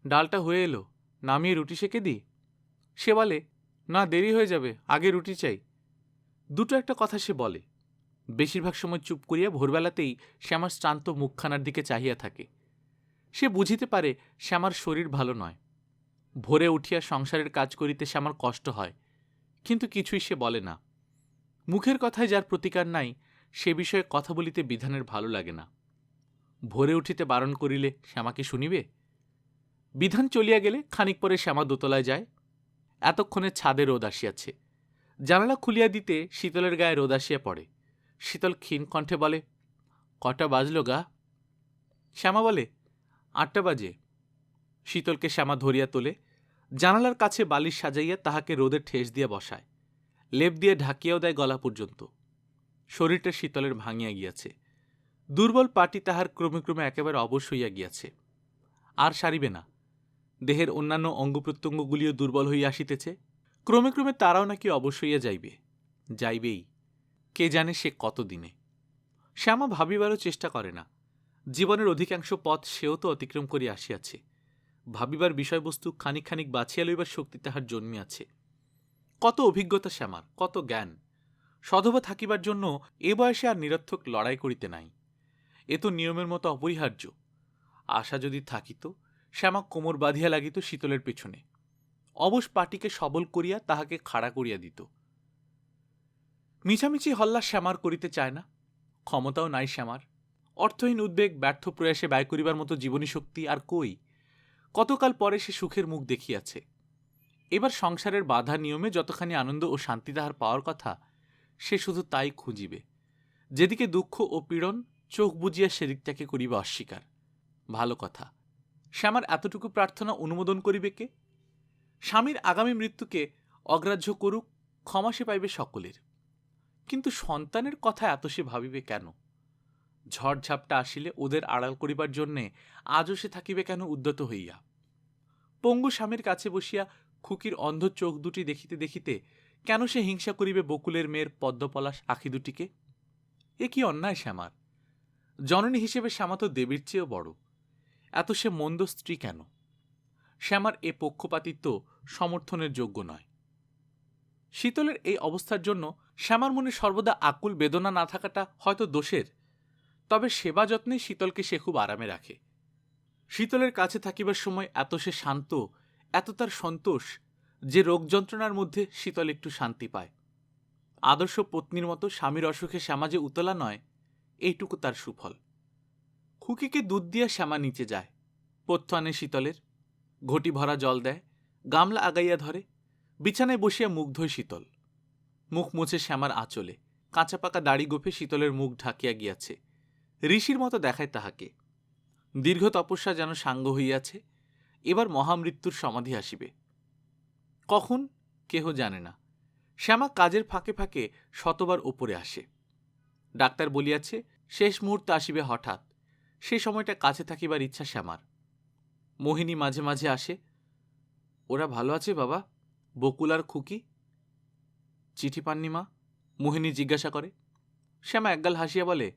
ডালটা হয়ে এলো, নামিয়ে রুটি সেঁকে দিই, সে বলে, না দেরি হয়ে যাবে, আগে রুটি চাই। দুটো একটা কথা সে বলে। বেশিরভাগ সময় চুপ করিয়া ভোরবেলাতেই শ্যামার শ্রান্ত মুখখানার দিকে চাহিয়া থাকে। সে বুঝিতে পারে শ্যামার শরীর ভালো নয়। ভোরে উঠিয়া সংসারের কাজ করিতে শ্যামার কষ্ট হয়, কিন্তু কিছুই সে বলে না। মুখের কথায় যার প্রতিকার নাই, সে বিষয়ে কথা বলিতে বিধানের ভালো লাগে না। ভোরে উঠিতে বারণ করিলে শ্যামাকে শুনিবে? বিধান চলিয়া গেলে খানিক পরে শ্যামা দোতলায় যায়। এতক্ষণে ছাদে রোদ আসিয়াছে। জানালা খুলিয়া দিতে শীতলের গায়ে রোদ আসিয়া পড়ে। শীতল ক্ষীণ কণ্ঠে বলে, কটা বাজল গা? শ্যামা বলে, 8টা বাজে। শীতলকে শ্যামা ধরিয়া তোলে, জানালার কাছে বালিশ সাজাইয়া তাহাকে রোদে ঠেস দিয়া বসায়, লেপ দিয়ে ঢাকিয়াও দেয় গলা পর্যন্ত। শরীরটা শীতলের ভাঙিয়া গিয়াছে, দুর্বল পাটি তাহার ক্রমে ক্রমে একেবারে অবশ হইয়া গিয়াছে, আর সারিবে না। দেহের অন্যান্য অঙ্গপ্রত্যঙ্গগুলিও দুর্বল হইয়া আসিতেছে, ক্রমে ক্রমে তারাও নাকি অবশ হইয়া যাইবে, যাইবেই, কে জানে সে কতদিনে। শ্যামা ভাবিবারও চেষ্টা করে না। জীবনের অধিকাংশ পথ সেও তো অতিক্রম করিয়া আসিয়াছে। ভাবিবার বিষয়বস্তু খানিক খানিক বাছিয়া লইবার শক্তি তাহার জন্মিয়াছে। কত অভিজ্ঞতা শ্যামার, কত জ্ঞান! সধবা থাকিবার জন্য এ বয়সে আর নিরর্থক লড়াই করিতে নাই। এ তো নিয়মের মতো অপরিহার্য। আশা যদি থাকিত, শ্যামা কোমর বাঁধিয়া লাগিত শীতলের পেছনে, অবশ পাটিকে সবল করিয়া তাহাকে খাড়া করিয়া দিত। মিছামিছি হল্লা শ্যামার করিতে চায় না, ক্ষমতাও নাই শ্যামার। অর্থহীন উদ্বেগ, ব্যর্থ প্রয়াসে ব্যয় করিবার মতো জীবনী শক্তি আর কই? কতকাল পরে সে সুখের মুখ দেখিয়াছে। এবার সংসারের বাধা নিয়মে যতখানি আনন্দ ও শান্তি তাহার পাওয়ার কথা, সে শুধু তাই খুঁজিবে। যেদিকে দুঃখ ও পীড়ন, চোখ বুজিয়া সেদিকটাকে করিবে অস্বীকার। ভালো কথা, শ্যামার এতটুকু প্রার্থনা অনুমোদন করিবে কে? স্বামীর আগামী মৃত্যুকে অগ্রাহ্য করুক, ক্ষমা সে পাইবে সকলের। কিন্তু সন্তানের কথা এত সে ভাবিবে কেন? ঝড়ঝাপটা আসিলে ওদের আড়াল করিবার জন্যে আজও সে থাকিবে কেন উদ্যত হইয়া? পঙ্গু স্বামীর কাছে বসিয়া খুকির অন্ধ চোখ দুটি দেখিতে দেখিতে কেন সে হিংসা করিবে বকুলের মেয়ের পদ্মপলাশ আখি দুটিকে? এ কি অন্যায় শ্যামার! জননী হিসেবে শ্যামা তো দেবীর চেয়েও বড়। এত সে মন্দ স্ত্রী কেন? শ্যামার এ পক্ষপাতিত্ব সমর্থনের যোগ্য নয়। শীতলের এই অবস্থার জন্য শ্যামার মনে সর্বদা আকুল বেদনা না থাকাটা হয়তো দোষের, তবে সেবা যত্নে শীতলকে সে খুব আরামে রাখে। শীতলের কাছে থাকিবার সময় এত সে শান্ত, এত তার সন্তোষ যে রোগ যন্ত্রণার মধ্যে শীতল একটু শান্তি পায়। আদর্শ পত্নীর মতো স্বামীর অসুখে শ্যামা যে উতলা নয়, এইটুকু তার সুফল। খুকিকে দুধ দিয়া শ্যামা নিচে যায়, পথ্য আনে শীতলের, ঘটি ভরা জল দেয়, গামলা আগাইয়া ধরে, বিছানায় বসিয়া মুখ ধোয় শীতল। মুখ মুছে শ্যামার আঁচলে, কাঁচা পাকা দাড়ি গোফে শীতলের মুখ ঢাকিয়া গিয়াছে, ঋষির মতো দেখায় তাহাকে। দীর্ঘ তপস্যা যেন সাঙ্গ হইয়াছে, এবার মহামৃত্যুর সমাধি আসিবে। কখন কেহ জানে না। শ্যামা কাজের ফাঁকে ফাঁকে শতবার ওপরে আসে। ডাক্তার বলিয়াছে শেষ মুহূর্তে আসিবে হঠাৎ, সে সময়টা কাছে থাকিবার ইচ্ছা শ্যামার। মোহিনী মাঝে মাঝে আসে। ওরা ভালো আছে বাবা? বকুল আর খুকি? চিঠি পাননি মা? মোহিনী জিজ্ঞাসা করে। শ্যামা একগাল হাসিয়া বলে,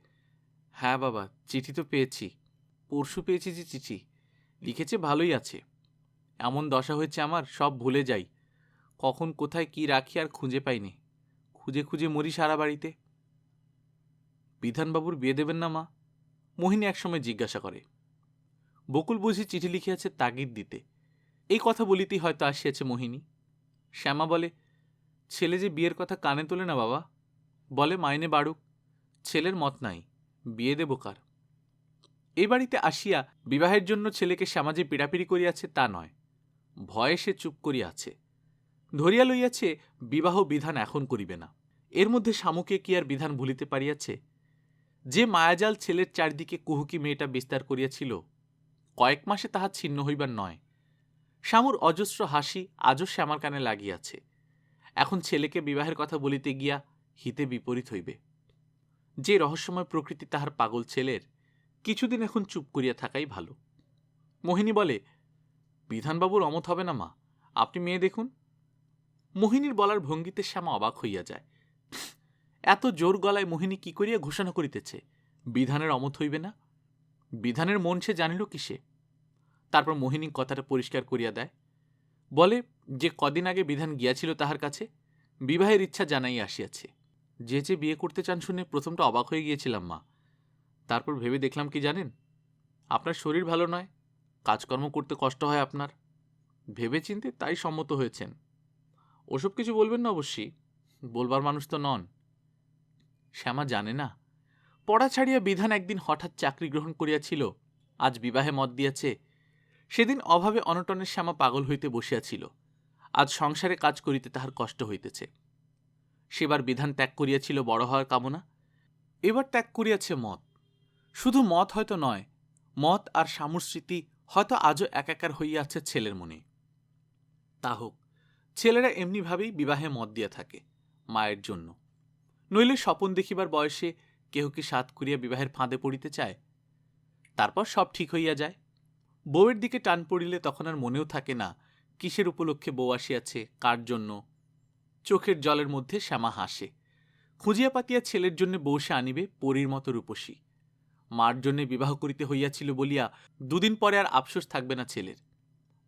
হ্যাঁ বাবা, চিঠি তো পেয়েছি। পরশু পেয়েছি যে চিঠি। লিখেছে ভালোই আছে। এমন দশা হয়েছে আমার, সব ভুলে যাই। কখন কোথায় কি রাখি আর খুঁজে পাইনি। খুঁজে খুঁজে মরি সারা বাড়িতে। বিধানবাবুর বিয়ে দেবেন না মা? মোহিনী একসময় জিজ্ঞাসা করে। বকুল বুঝি চিঠি লিখিয়াছে তাগিদ দিতে। এই কথা বলিতেই হয়তো আসিয়াছে মোহিনী। শ্যামা বলে, ছেলে যে বিয়ের কথা কানে তোলে না বাবা, বলে মাইনে বাড়ুক। ছেলের মত নাই, বিয়ে দেব কার? এই বাড়িতে আসিয়া বিবাহের জন্য ছেলেকে শ্যামা যে পীড়াপিড়ি করিয়াছে তা নয়, ভয়ে সে চুপ করিয়া আছে। ধরিয়া লইয়াছে বিবাহ বিধান এখন করিবে না। এর মধ্যে শামুকে কি আর বিধান ভুলিতে পারিয়াছে? যে মায়াজাল ছেলের চারদিকে কুহুকি মেয়েটা বিস্তার করিয়াছিল, কয়েক মাসে তাহা ছিন্ন হইবার নয়। শামুর অজস্র হাসি আজও শ্যামার কানে লাগিয়াছে। এখন ছেলেকে বিবাহের কথা বলিতে গিয়া হিতে বিপরীত হইবে। যে রহস্যময় প্রকৃতি তাহার পাগল ছেলের, কিছুদিন এখন চুপ করিয়া থাকাই ভালো। মোহিনী বলে, বিধানবাবুর অমত হবে না মা, আপনি মেয়ে দেখুন। মোহিনীর বলার ভঙ্গিতে শ্যামা অবাক হইয়া যায়। এত জোর গলায় মোহিনী কি করিয়া ঘোষণা করিতেছে বিধানের অমত হইবে না? বিধানের মন সে জানিল কিসে? তারপর মোহিনী কথাটা পরিষ্কার করিয়া দেয়। বলে যে কদিন আগে বিধান গিয়াছিল তাহার কাছে, বিবাহের ইচ্ছা জানাইয়া আসিয়াছে। যে যে বিয়ে করতে চান শুনে প্রথমটা অবাক হয়ে গিয়েছিলাম মা। তারপর ভেবে দেখলাম কি জানেন, আপনার শরীর ভালো নয়, কাজকর্ম করতে কষ্ট হয় আপনার। ভেবে চিনতে তাই সম্মত হয়েছেন। ওসব কিছু বলবেন না অবশ্যই, বলবার মানুষ তো নন। শ্যামা জানে না, পড়া ছাড়িয়া বিধান একদিন হঠাৎ চাকরি গ্রহণ করিয়াছিল, আজ বিবাহে মত দিয়াছে। সেদিন অভাবে অনটনের শ্যামা পাগল হইতে বসিয়াছিল, আজ সংসারে কাজ করিতে তাহার কষ্ট হইতেছে। সেবার বিধান ত্যাগ করিয়াছিল বড় হওয়ার কামনা, এবার ত্যাগ করিয়াছে মত। শুধু মত হয়তো নয়, মত আর শামুর স্মৃতি হয়তো আজও একাকার হইয়া আছে ছেলের মনে। তা হোক, ছেলেরা এমনিভাবেই বিবাহে মত দিয়া থাকে, মায়ের জন্য। নইলে স্বপন দেখিবার বয়সে কেহ কি সাত করিয়া বিবাহের ফাঁদে পড়িতে চায়? তারপর সব ঠিক হইয়া যায়। বউয়ের দিকে টান পড়িলে তখন আর মনেও থাকে না কিসের উপলক্ষে বউ আসিয়াছে, কার জন্য। চোখের জলের মধ্যে শ্যামা হাসে। খুঁজিয়া পাতিয়া ছেলের জন্য বউ সে আনিবে পরীর মতো রূপসী। মার জন্যে বিবাহ করিতে হইয়াছিল বলিয়া দুদিন পরে আর আফসোস থাকবে না ছেলের,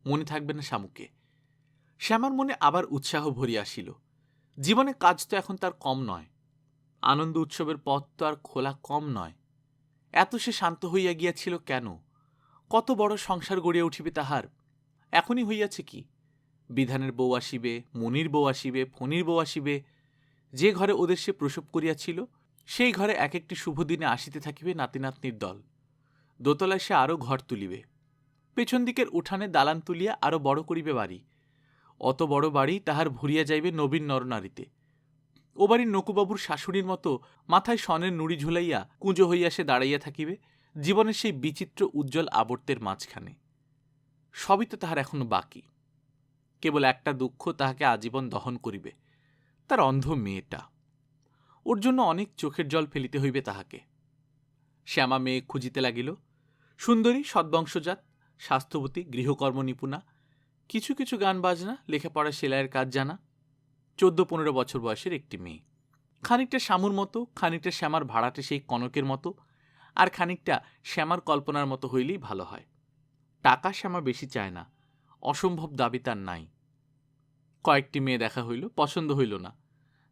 মনে থাকবে না শামুকে। শ্যামার মনে আবার উৎসাহ ভরিয়া আসিল। জীবনে কাজ তো এখন তার কম নয়, আনন্দ উৎসবের পথ তো আর খোলা কম নয়। এত সে শান্ত হইয়া গিয়াছিল কেন? কত বড় সংসার গড়িয়া উঠিবে তাহার। এখনই হইয়াছে কি? বিধানের বউ আসিবে, মনির বউ আসিবে, ফণির বউ আসিবে। যে ঘরে ওদের সে প্রসব করিয়াছিল, সেই ঘরে এক একটি শুভ দিনে আসিতে থাকিবে নাতি নাতনির দল। দোতলায় সে আরও ঘর তুলিবে, পেছন দিকের উঠানে দালান তুলিয়া আরও বড় করিবে বাড়ি। অত বড় বাড়ি তাহার ভরিয়া যাইবে নবীন নরনারীতে। ও বাড়ির নকুবাবুর শাশুড়ির মতো মাথায় সনের নুড়ি ঝুলাইয়া কুঁজো হইয়া সে দাঁড়াইয়া থাকিবে জীবনের সেই বিচিত্র উজ্জ্বল আবর্তের মাঝখানে। সবই তো তাহার এখনো বাকি। কেবল একটা দুঃখ তাহাকে আজীবন দহন করিবে, তার অন্ধ মেয়েটা। ওর জন্য অনেক চোখের জল ফেলিতে হইবে তাহাকে। শ্যামা মেয়ে খুঁজিতে লাগিল। সুন্দরী, সদ্বংশজাত, স্বাস্থ্যবতী, গৃহকর্ম নিপুণা, কিছু কিছু গান বাজনা, লেখাপড়া, সেলাইয়ের কাজ জানা, 14-15 বছর বয়সের একটি মেয়ে। খানিকটা শ্যামুর মতো, খানিকটা শ্যামার ভাড়াটে সেই কনকের মতো, আর খানিকটা শ্যামার কল্পনার মতো হইলেই ভালো হয়। টাকা শ্যামা বেশি চায় না, অসম্ভব দাবি তার নাই। কয়েকটি মেয়ে দেখা হইল, পছন্দ হইল না।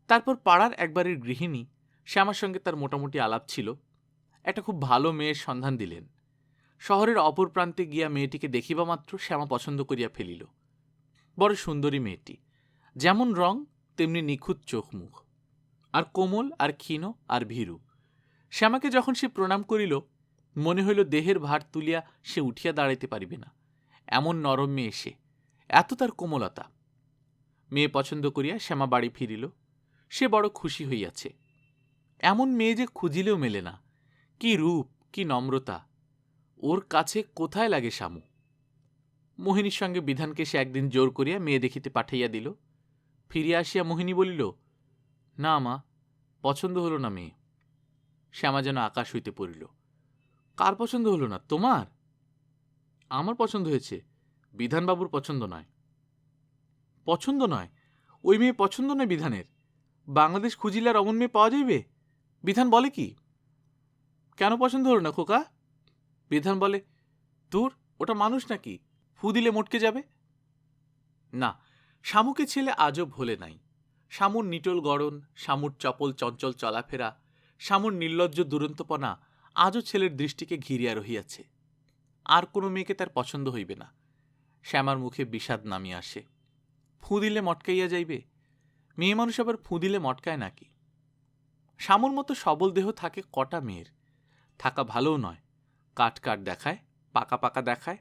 তারপর পাড়ার একবারের গৃহিণী শ্যামার সঙ্গে তার মোটামুটি আলাপ ছিল। একটা খুব ভালো মেয়ের সন্ধান দিলেন। শহরের অপর প্রান্তে গিয়া মেয়েটিকে দেখিবা মাত্র শ্যামা পছন্দ করিয়া ফেলিল। বড় সুন্দরী মেয়েটি, যেমন রং তেমনি নিখুঁত চোখ মুখ, আর কোমল আর ক্ষীণ আর ভীরু। শ্যামাকে যখন সে প্রণাম করিল, মনে হইল দেহের ভার তুলিয়া সে উঠিয়া দাঁড়াইতে পারিবে না, এমন নরম মেয়ে সে, এত তার কোমলতা। মেয়ে পছন্দ করিয়া শ্যামা বাড়ি ফিরিল। সে বড় খুশি হইয়াছে। এমন মেয়ে যে খুঁজিলেও মেলে না। কি রূপ, কি নম্রতা! ওর কাছে কোথায় লাগে শ্যামু? মোহিনীর সঙ্গে বিধানকে সে একদিন জোর করিয়া মেয়ে দেখিতে পাঠাইয়া দিল। ফিরিয়া আসিয়া মোহিনী বলিল, না মা, পছন্দ হল না মেয়ে। শ্যামা যেন আকাশ হইতে পড়িল। কার পছন্দ হল না? তোমার? আমার পছন্দ হয়েছে, বিধানবাবুর পছন্দ নয়। পছন্দ নয়? ওই মেয়ে পছন্দ নয় বিধানের? বাংলাদেশ খুঁজিলে আর অমন মেয়ে পাওয়া যাইবে? বিধান বলে কি? কেন পছন্দ হল না খোকা? বিধান বলে, দূর, ওটা মানুষ নাকি, ফু দিলে মটকে যাবে। না, শামুকে ছেলে আজও ভোলে নাই। শামুর নিটোল গড়ন, শামুর চপল চঞ্চল চলাফেরা, শামুর নির্লজ্জ দুরন্তপনা আজও ছেলের দৃষ্টিকে ঘিরিয়া রহিয়াছে। আর কোনো মেয়েকে তার পছন্দ হইবে না। শ্যামার মুখে বিষাদ নামিয়া আসে। ফু দিলে মটকাইয়া যাইবে? মেয়ে মানুষ আবার ফু দিলে মটকায় নাকি? শামুর মতো সবল দেহ থাকে কটা মেয়ের, থাকা ভালোও নয়। কাট কাট দেখায়, পাকা পাকা দেখায়।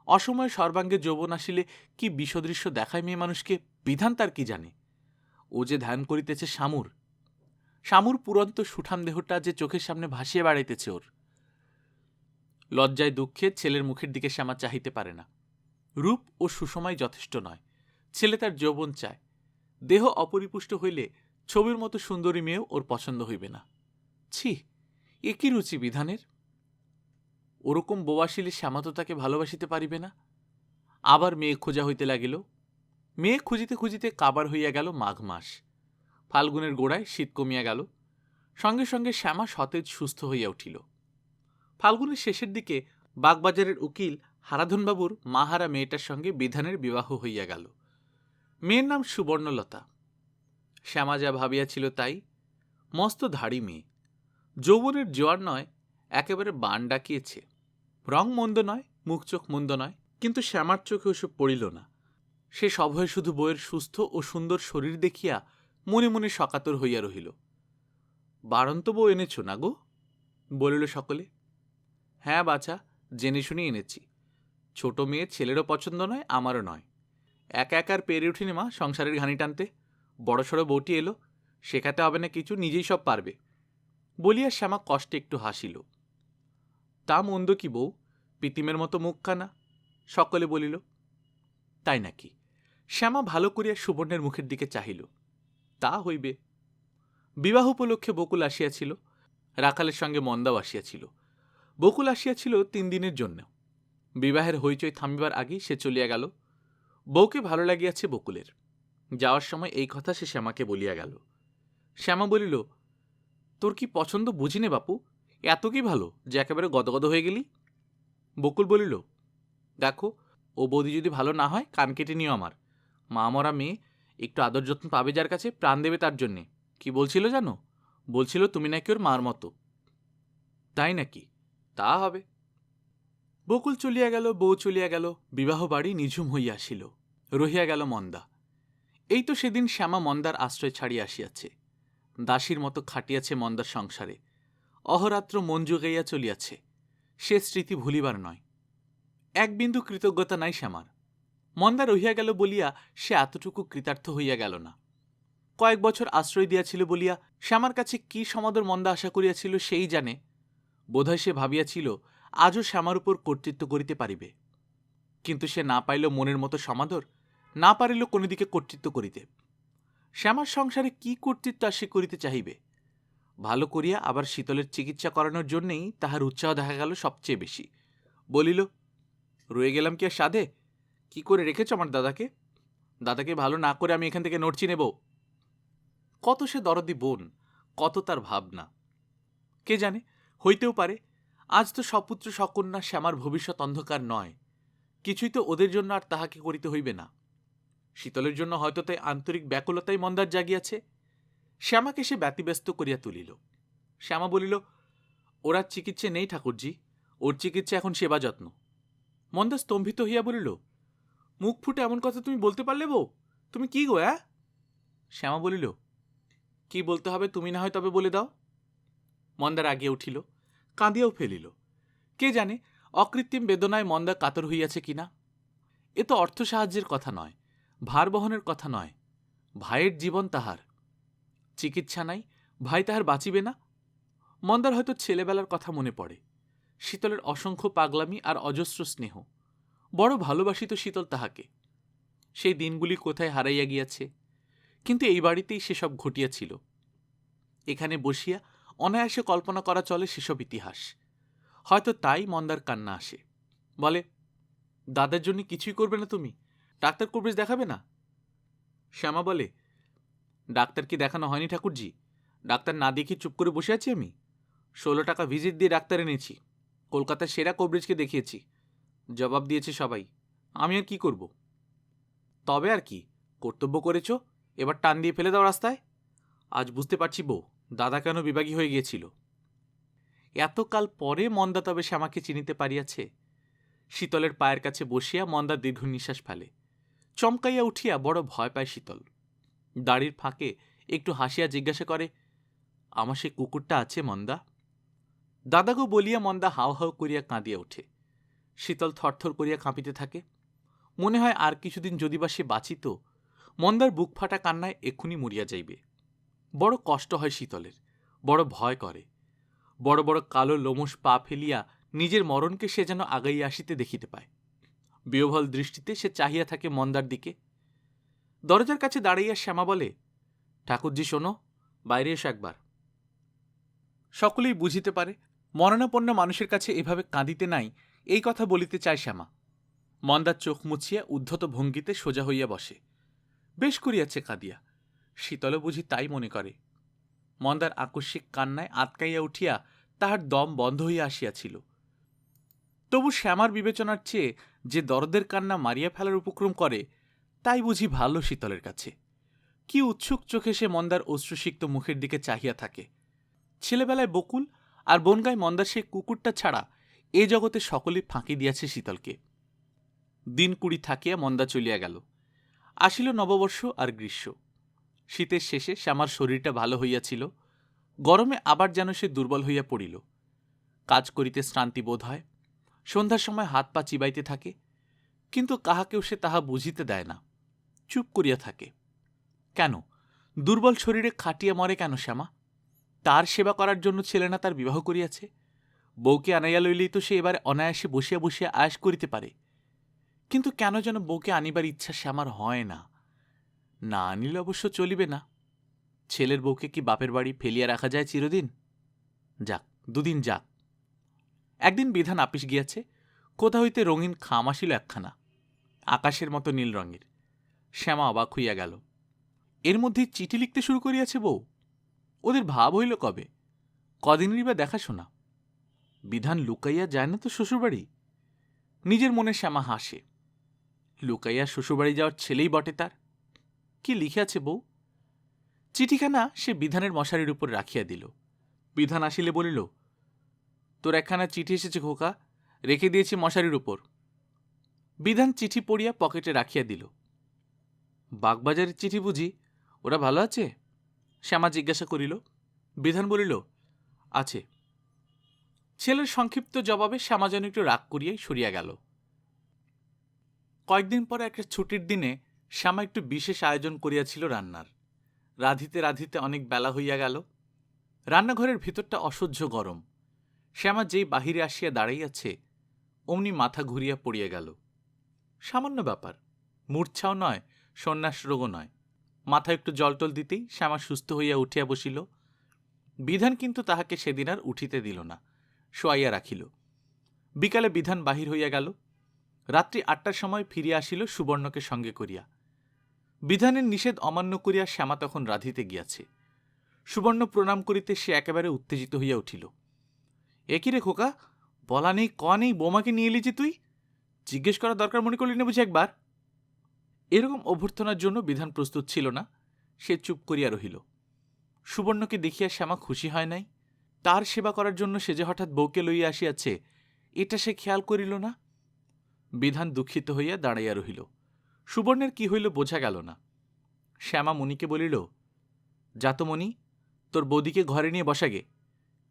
অসময়ে সর্বাঙ্গে যৌবন আসিলে কি বিষদৃশ্য দেখায় মেয়ে মানুষকে, বিধান তার কি জানে? ও যে ধ্যান করিতেছে শামুর, শামুর পুরন্ত সুঠাম দেহটা যে চোখের সামনে ভাসিয়ে বেড়াইতেছে ওর। লজ্জায় দুঃখে ছেলের মুখের দিকে শ্যামা চাহিতে পারে না। রূপ ও সুসময় যথেষ্ট নয়, ছেলে তার যৌবন চায়। দেহ অপরিপুষ্ট হইলে ছবির মতো সুন্দরী মেয়েও ওর পছন্দ হইবে না। ছি, এ কি রুচি বিধানের! ওরকম বউ আসিলে শ্যামা তো তাকে ভালোবাসিতে পারিবে না। আবার মেয়ে খোঁজা হইতে লাগিল। মেয়ে খুঁজিতে খুঁজিতে কাবার হইয়া গেল মাঘ মাস। ফাল্গুনের গোড়ায় শীত কমিয়া গেল। সঙ্গে সঙ্গে শ্যামা সতেজ সুস্থ হইয়া উঠিল। ফাল্গুনের শেষের দিকে বাগবাজারের উকিল হারাধনবাবুর মাহারা মেয়েটার সঙ্গে বিধানের বিবাহ হইয়া গেল। মেয়ের নাম সুবর্ণলতা। শ্যামা যা ভাবিয়াছিল তাই। মস্ত ধাড়ি মেয়ে, যৌবনের জোয়ার নয়, একেবারে বান ডাকিয়েছে। রং মন্দ নয়, মুখ চোখ মন্দ নয়, কিন্তু শ্যামার চোখে ওসব পড়িল না। সে সভয়ে শুধু বউয়ের সুস্থ ও সুন্দর শরীর দেখিয়া মনে মনে শকাতর হইয়া রহিল। বারন্ত বউ এনেছ না গো? বলিল সকলে। হ্যাঁ বাছা, জেনে শুনে এনেছি। ছোট মেয়ে ছেলেরও পছন্দ নয়, আমারও নয়। একা একার পেরে উঠিনি মা সংসারের ঘানি টানতে। বড়সড় বউটি এলো, শেখাতে হবে না কিছু, নিজেই সব পারবে। বলিয়া শ্যামা কষ্টে একটু হাসিল। তা মন্দ কি বউ, পিতিমের মতো মুখখানা, সকলে বলিল। তাই নাকি? শ্যামা ভালো করিয়া সুবর্ণের মুখের দিকে চাহিল। তা হইবে। বিবাহ উপলক্ষে বকুল আসিয়াছিল, রাখালের সঙ্গে মন্দাও আসিয়াছিল। বকুল আসিয়াছিল 3 দিনের জন্য। বিবাহের হইচই থামিবার আগেই সে চলিয়া গেল। বউকে ভালো লাগিয়াছে বকুলের। যাওয়ার সময় এই কথা সে শ্যামাকে বলিয়া গেল। শ্যামা বলিল, তোর কি পছন্দ বুঝি নে বাপু, এত কি ভালো যে একেবারে গদগদ হয়ে গেলি? বকুল বলিল, দেখো, ও বৌদি যদি ভালো না হয় কান কেটে নিও আমার। মা মরা মেয়ে, একটু আদর যত্ন পাবে যার কাছে, প্রাণ দেবে তার জন্যে। কি বলছিল জানো? বলছিল তুমি নাকি ওর মার মতো। তাই নাকি? তা হবে। বকুল চলিয়া গেল, বউ চলিয়া গেল, বিবাহ বাড়ি নিঝুম হইয়া আসিল। রহিয়া গেল মন্দা। এই তো সেদিন শ্যামা মন্দার আশ্রয় ছাড়িয়া আসিয়াছে। দাসীর মতো খাটিয়াছে মন্দার সংসারে, অহরাত্র মন জুগাইয়া চলিয়াছে। সে স্মৃতি ভুলিবার নয়। এক বিন্দু কৃতজ্ঞতা নাই শ্যামার। মন্দা রহিয়া গেল বলিয়া সে এতটুকু কৃতার্থ হইয়া গেল না। কয়েক বছর আশ্রয় দিয়াছিল বলিয়া শ্যামার কাছে কি সমাদর মন্দা আশা করিয়াছিল সেই জানে। বোধহয় সে ভাবিয়াছিল আজও শ্যামার উপর কর্তৃত্ব করিতে পারিবে, কিন্তু সে না পাইল মনের মতো সমাদর, না পারিল কোনো দিকে কর্তৃত্ব করিতে। শ্যামার সংসারে কি কর্তৃত্ব আর সে করিতে চাহিবে? ভালো করিয়া আবার শীতলের চিকিৎসা করানোর জন্যেই তাহার উৎসাহ দেখা গেল সবচেয়ে বেশি। বলিল, রয়ে গেলাম কি আর সাধে? কি করে রেখেছ আমার দাদাকে? দাদাকে ভালো না করে আমি এখান থেকে নড়ছি নেব? কত সে দরদি বোন, কত তার ভাবনা। কে জানে, হইতেও পারে আজ তো সপুত্র সকন্যা শ্যামার ভবিষ্যৎ অন্ধকার নয়, কিছুই তো ওদের জন্য আর তাহাকে করিতে হইবে না। শীতলের জন্য হয়তো তাই আন্তরিক ব্যাকুলতাই মন্দার জাগিয়াছে। শ্যামাকে সে ব্যতিব্যস্ত করিয়া তুলিল। শ্যামা বলিল, ওরা চিকিৎসা নেই ঠাকুরজি, ওর চিকিৎসা এখন সেবা যত্ন। মন্দা স্তম্ভিত হইয়া বলিল, মুখ ফুটে এমন কথা তুমি বলতে পারলে বউ? তুমি কি গো? শ্যামা বলিল, কি বলতে হবে তুমি না হয় তবে বলে দাও। মন্দার আগিয়া উঠিল, কাঁদিয়াও ফেলিল। কে জানে অকৃত্রিম বেদনায় মন্দা কাতর হইয়াছে কিনা। এ তো অর্থ সাহায্যের কথা নয়, ভার বহনের কথা নয়, ভাইয়ের জীবন তাহার। চিকিৎসা নাই, ভাই তাহার বাঁচিবে না। মন্দার হয়তো ছেলেবেলার কথা মনে পড়ে, শীতলের অসংখ্য পাগলামি আর অজস্র স্নেহ। বড় ভালোবাসিত শীতল তাহাকে। সেই দিনগুলি কোথায় হারাইয়া গিয়াছে, কিন্তু এই বাড়িতেই সেসব ঘটিয়াছিল। এখানে বসিয়া অনায়াসে কল্পনা করা চলে সেসব ইতিহাস। হয়তো তাই মন্দার কান্না আসে। বলে, দাদার জন্য কিছুই করবে না তুমি? ডাক্তার কবিরাজ দেখাবে না? শ্যামা বলে, ডাক্তার কি দেখানো হয়নি ঠাকুরজি? ডাক্তার না দেখে চুপ করে বসে আছি আমি? 16 টাকা ভিজিট দিয়ে ডাক্তার এনেছি, কলকাতার সেরা কবিরাজকে দেখিয়েছি, জবাব দিয়েছে সবাই। আমি আর কি করব? তবে আর কি, কর্তব্য করেছ, এবার টান দিয়ে ফেলে দাও রাস্তায়। আজ বুঝতে পারছি বউ, দাদা কেন বিভাগী হয়ে গিয়েছিল। এতকাল পরে মন্দা তবে শ্যামাকে চিনিতে পারিয়াছে। শীতলের পায়ের কাছে বসিয়া মন্দা দীর্ঘ নিঃশ্বাস ফেলে। চমকাইয়া উঠিয়া বড় ভয় পায় শীতল। দাড়ির ফাঁকে একটু হাসিয়া জিজ্ঞাসা করে, আমার সে কুকুরটা আছে মন্দা? দাদাগো বলিয়া মন্দা হাও হাও করিয়া কাঁদিয়া ওঠে। শীতল থরথর করিয়া কাঁপিতে থাকে। মনে হয় আর কিছুদিন যদি বা সে বাঁচিত, মন্দার বুক ফাটা কান্নায় এক্ষুনি মরিয়া যাইবে। বড় কষ্ট হয় শীতলের, বড় ভয় করে। বড় বড় কালো লোমশ পা ফেলিয়া নিজের মরণকে সে যেন আগাইয়া আসিতে দেখিতে পায়। বিহ্বল দৃষ্টিতে সে চাহিয়া থাকে মন্দার দিকে। দরজার কাছে দাঁড়াইয়া শ্যামা বলে, ঠাকুরজি শোনো, বাইরে এসো একবার। সকলেই বুঝিতে পারে মরণাপন্ন মানুষের কাছে এভাবে কাঁদিতে নাই, এই কথা বলিতে চায় শ্যামা। মন্দার চোখ মুছিয়া উদ্ধত ভঙ্গিতে সোজা হইয়া বসে। বেশ করিয়াছে কাঁদিয়া, শীতলও বুঝি তাই মনে করে। মন্দার আকস্মিক কান্নায় আতকাইয়া উঠিয়া তাহার দম বন্ধ হইয়া আসিয়াছিল। তবু শ্যামার বিবেচনার চেয়ে যে দরদের কান্না মারিয়া ফেলার উপক্রম করে, তাই বুঝি ভালো শীতলের কাছে। কি উৎসুক চোখে সে মন্দার অশ্রুসিক্ত মুখের দিকে চাহিয়া থাকে। ছেলেবেলায় বকুল আর বনগায় মন্দার সেই কুকুরটা ছাড়া এ জগতে সকলেই ফাঁকি দিয়াছে শীতলকে। দিন 20 থাকিয়া মন্দা চলিয়া গেল। আসিল নববর্ষ আর গ্রীষ্ম। শীতের শেষে শ্যামার শরীরটা ভালো হইয়াছিল, গরমে আবার যেন সে দুর্বল হইয়া পড়িল। কাজ করিতে শ্রান্তি বোধ হয়। সন্ধ্যার সময় হাত পা চিবাইতে থাকে, কিন্তু কাহাকেও সে তাহা বুঝিতে দেয় না, চুপ করিয়া থাকে। কেন দুর্বল শরীরে খাটিয়া মরে কেন শ্যামা? তার সেবা করার জন্য ছেলে না তার বিবাহ করিয়াছে? বউকে আনাইয়া লইলেই তো সে এবারে অনায়াসে বসিয়া বসিয়া আয়াস করিতে পারে। কিন্তু কেন যেন বউকে আনিবার ইচ্ছা শ্যামার হয় না। না আনিলে অবশ্য চলিবে না। ছেলের বউকে কি বাপের বাড়ি ফেলিয়া রাখা যায় চিরদিন? যাক, 2 দিন যাক। একদিন বিধান আপিস গিয়াছে, কোথা হইতে রঙিন খাম আসিল একখানা, আকাশের মতো নীল রঙের। শ্যামা অবাক হইয়া গেল। এর মধ্যে চিঠি লিখতে শুরু করিয়াছে বউ। ওদের ভাব হইল কবে? কদিনেরই বা দেখাশোনা। বিধান লুকাইয়া যায় না তো শ্বশুরবাড়ি। নিজের মনে শ্যামা হাসে। লুকাইয়া শ্বশুরবাড়ি যাওয়ার ছেলেই বটে তার। কি লিখিয়াছে বউ? চিঠিখানা সে বিধানের মশারির উপর রাখিয়া দিল। বিধান আসিলে বলিল, তোর একখানা চিঠি এসেছে খোকা, রেখে দিয়েছি মশারির উপর। বিধান চিঠি পড়িয়া পকেটে রাখিয়া দিল। বাগবাজারের চিঠি বুঝি? ওরা ভালো আছে? শ্যামা জিজ্ঞাসা করিল। বিধান বলিল, আছে। ছেলের সংক্ষিপ্ত জবাবে শ্যামা যেন একটু রাগ করিয়াই সরিয়া গেল। কয়েকদিন পরে একটা ছুটির দিনে শ্যামা একটু বিশেষ আয়োজন করিয়াছিল রান্নার। রাঁধিতে রাঁধিতে অনেক বেলা হইয়া গেল। রান্নাঘরের ভিতরটা অসহ্য গরম। শ্যামা যেই বাহিরে আসিয়া দাঁড়াইয়াছে অমনি মাথা ঘুরিয়া পড়িয়া গেল। সামান্য ব্যাপার, মূর্ছাও নয়, সন্ন্যাস রোগও নয়। মাথা একটু জলটল দিতেই শ্যামা সুস্থ হইয়া উঠিয়া বসিল। বিধান কিন্তু তাহাকে সেদিন আর উঠিতে দিল না, শোয়াইয়া রাখিল। বিকালে বিধান বাহির হইয়া গেল। রাত্রি ৮টার সময় ফিরিয়া আসিল সুবর্ণকে সঙ্গে করিয়া। বিধানের নিষেধ অমান্য করিয়া শ্যামা তখন রাঁধিতে গিয়াছে। সুবর্ণ প্রণাম করিতে সে একেবারে উত্তেজিত হইয়া উঠিল। এ কি রে খোকা, বলা নেই কয়া নেই বৌমাকে নিয়ে এলি যে তুই? জিজ্ঞেস করার দরকার মনে করলি না বুঝি একবার? এরকম অভ্যর্থনার জন্য বিধান প্রস্তুত ছিল না। সে চুপ করিয়া রহিল। সুবর্ণকে দেখিয়া শ্যামা খুশি হয় নাই। তার সেবা করার জন্য সে যে হঠাৎ বউকে লইয়া আসিয়াছে এটা সে খেয়াল করিল না। বিধান দুঃখিত হইয়া দাঁড়াইয়া রহিল। সুবর্ণের কি হইল বোঝা গেল না। শ্যামা মণিকে বলিল, যা তো মণি, তোর বৌদিকে ঘরে নিয়ে বসাগে।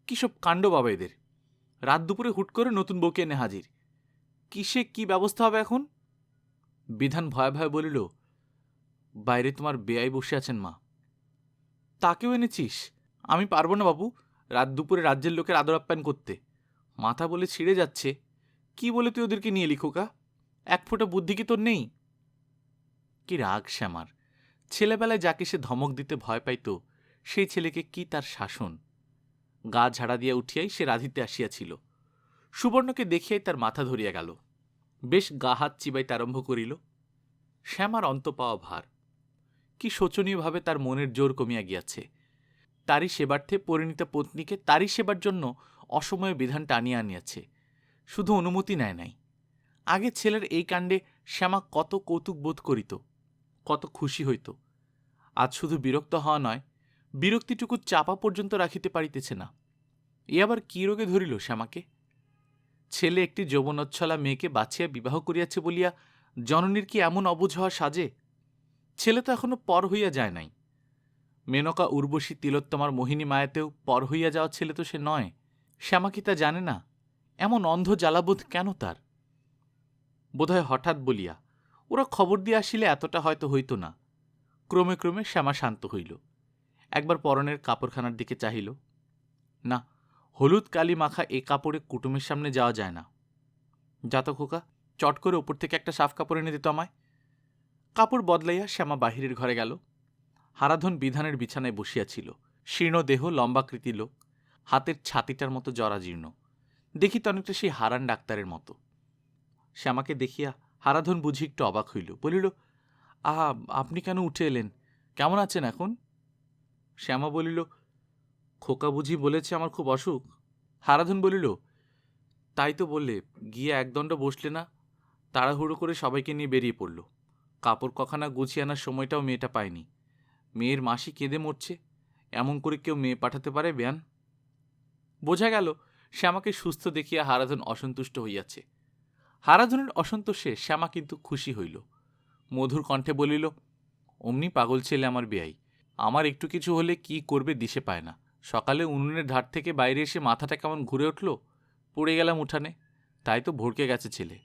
কি সব কাণ্ড বাবা এদের! রাত দুপুরে হুট করে নতুন বউকে এনে হাজির। কিসে কি ব্যবস্থা হবে এখন? বিধান ভয়ে ভয়ে বলিল, বাইরে তোমার বেয়াই বসে আছেন মা। তাকেও এনেছিস? আমি পারব না বাবু, রাত দুপুরে রাজ্যের লোকের আদর আপ্যায়ন করতে। মাথা বলে ছিঁড়ে যাচ্ছে। কি বলে তুই ওদেরকে নিয়ে এলি খোকা? এক ফোঁটা বুদ্ধি কি তোর নেই? কি রাগ শ্যামার! ছেলেবেলায় যাকে সে ধমক দিতে ভয় পাইত সেই ছেলেকে কি তার শাসন! গা ঝাড়া দিয়া উঠিয়াই সে রাঁধিতে আসিয়াছিল। সুবর্ণকে দেখিয়াই তার মাথা ধরিয়া গেল। বেশ গা হাত চিবাইতে আরম্ভ করিল। শ্যামার অন্ত পাওয়া ভার। কি শোচনীয়ভাবে তার মনের জোর কমিয়া গিয়াছে। তারই সেবার্থে পরিণীতা পত্নীকে তারই সেবার জন্য অসময়ে বিধান টানিয়া আনিয়াছে, শুধু অনুমতি নেয় নাই। আগে ছেলের এই কাণ্ডে শ্যামা কত কৌতুক বোধ করিত, কত খুশি হইত। আজ শুধু বিরক্ত হওয়া নয়, বিরক্তিটুকু চাপা পর্যন্ত রাখিতে পারিতেছে না। এ আবার কি রোগে ধরিল শ্যামাকে? ছেলে একটি যৌবনোচ্ছলা মেয়েকে বাছিয়া বিবাহ করিয়াছে বলিয়া জননীর কি এমন অবুঝ হওয়া সাজে? ছেলে তো এখনো পর হইয়া যায় নাই। মেনকা, উর্বশী, তিলোত্তমার মোহিনী মায়াতেও পর হইয়া যাওয়া ছেলে তো সে নয়। শ্যামা কি তা জানে না? এমন অন্ধ জ্বালাবোধ কেন তার? বোধহয় হঠাৎ বলিয়া, ওরা খবর দিয়ে আসিলে এতটা হয়তো হইত না। ক্রমে ক্রমে শ্যামা শান্ত হইল। একবার পরনের কাপড়খানার দিকে চাহিল। না, হলুদ কালি মাখা এ কাপড়ে কুটুমের সামনে যাওয়া যায় না। যাত খোকা, চট করে ওপর থেকে একটা সাফ কাপড় এনে দিত আমায়। কাপড় বদলাইয়া শ্যামা বাহিরের ঘরে গেল। হারাধন বিধানের বিছানায় বসিয়াছিল। শীর্ণ দেহ, লম্বাকৃতি লোক, হাতের ছাতিটার মতো জরাজীর্ণ। দেখিতে অনেকটা সেই হারান ডাক্তারের মতো। শ্যামাকে দেখিয়া হারাধন বুঝি একটু অবাক হইল। বলিল, আহা, আপনি কেন উঠে এলেন? কেমন আছেন এখন? শ্যামা বলিল, খোকা বুঝি বলেছে আমার খুব অসুখ? হারাধন বলিল, তাই তো বললে, গিয়ে একদণ্ড বসলে না, তাড়াহুড়ো করে সবাইকে নিয়ে বেরিয়ে পড়ল। কাপড় কখানা গুছিয়ে আনার সময়টাও মেয়েটা পায়নি। মেয়ের মাসি কেঁদে মরছে, এমন করে কেউ মেয়ে পাঠাতে পারে বেয়ান? বোঝা গেল শ্যামাকে সুস্থ দেখিয়া হারাধন অসন্তুষ্ট হইয়াছে। হারাধনের অসন্তোষে শ্যামা কিন্তু খুশি হইল। মধুর কণ্ঠে বলিল, অমনি পাগল ছেলে আমার বেয়াই। আমার একটু কিছু হলে কি করবে দিশে পায় না। সকালে উনুনের ধার থেকে বাইরে এসে মাথাটা কেমন ঘুরে উঠল, পড়ে গেলাম উঠানে, তাই তো ভড়কে গেছে ছেলে।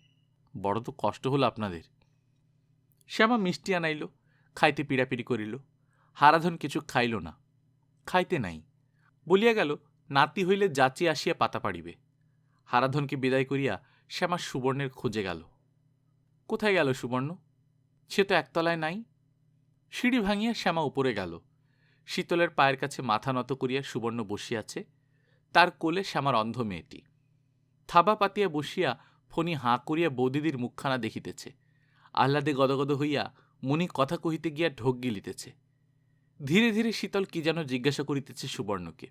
বড় তো কষ্ট হলো আপনাদের। শ্যামা মিষ্টি আনাইল, খাইতে পিড়াপিড়ি করিল। হারাধন কিছু খাইল না, খাইতে নাই। বলিয়া গেল, নাতি হইলে যাচি আসিয়া পাতা পাড়িবে। হারাধনকে বিদায় করিয়া শ্যামা সুবর্ণের খোঁজে গেল। কোথায় গেল সুবর্ণ? সে তো একতলায় নাই। সিঁড়ি ভাঙিয়া শ্যামা উপরে গেল। শীতলের পায়ের কাছে মাথা নত করিয়া সুবর্ণ বসিয়াছে। তার কোলে শ্যামার অন্ধ মেয়েটি। থাবা পাতিয়া বসিয়া ফণি হাঁ করিয়া বৌদিদির মুখখানা দেখিতেছে। আহ্লাদে গদগদ হইয়া মণি কথা কহিতে গিয়া ঢোক গিলিতেছে। ধীরে ধীরে শীতল কি যেন জিজ্ঞাসা করিতেছে সুবর্ণকে।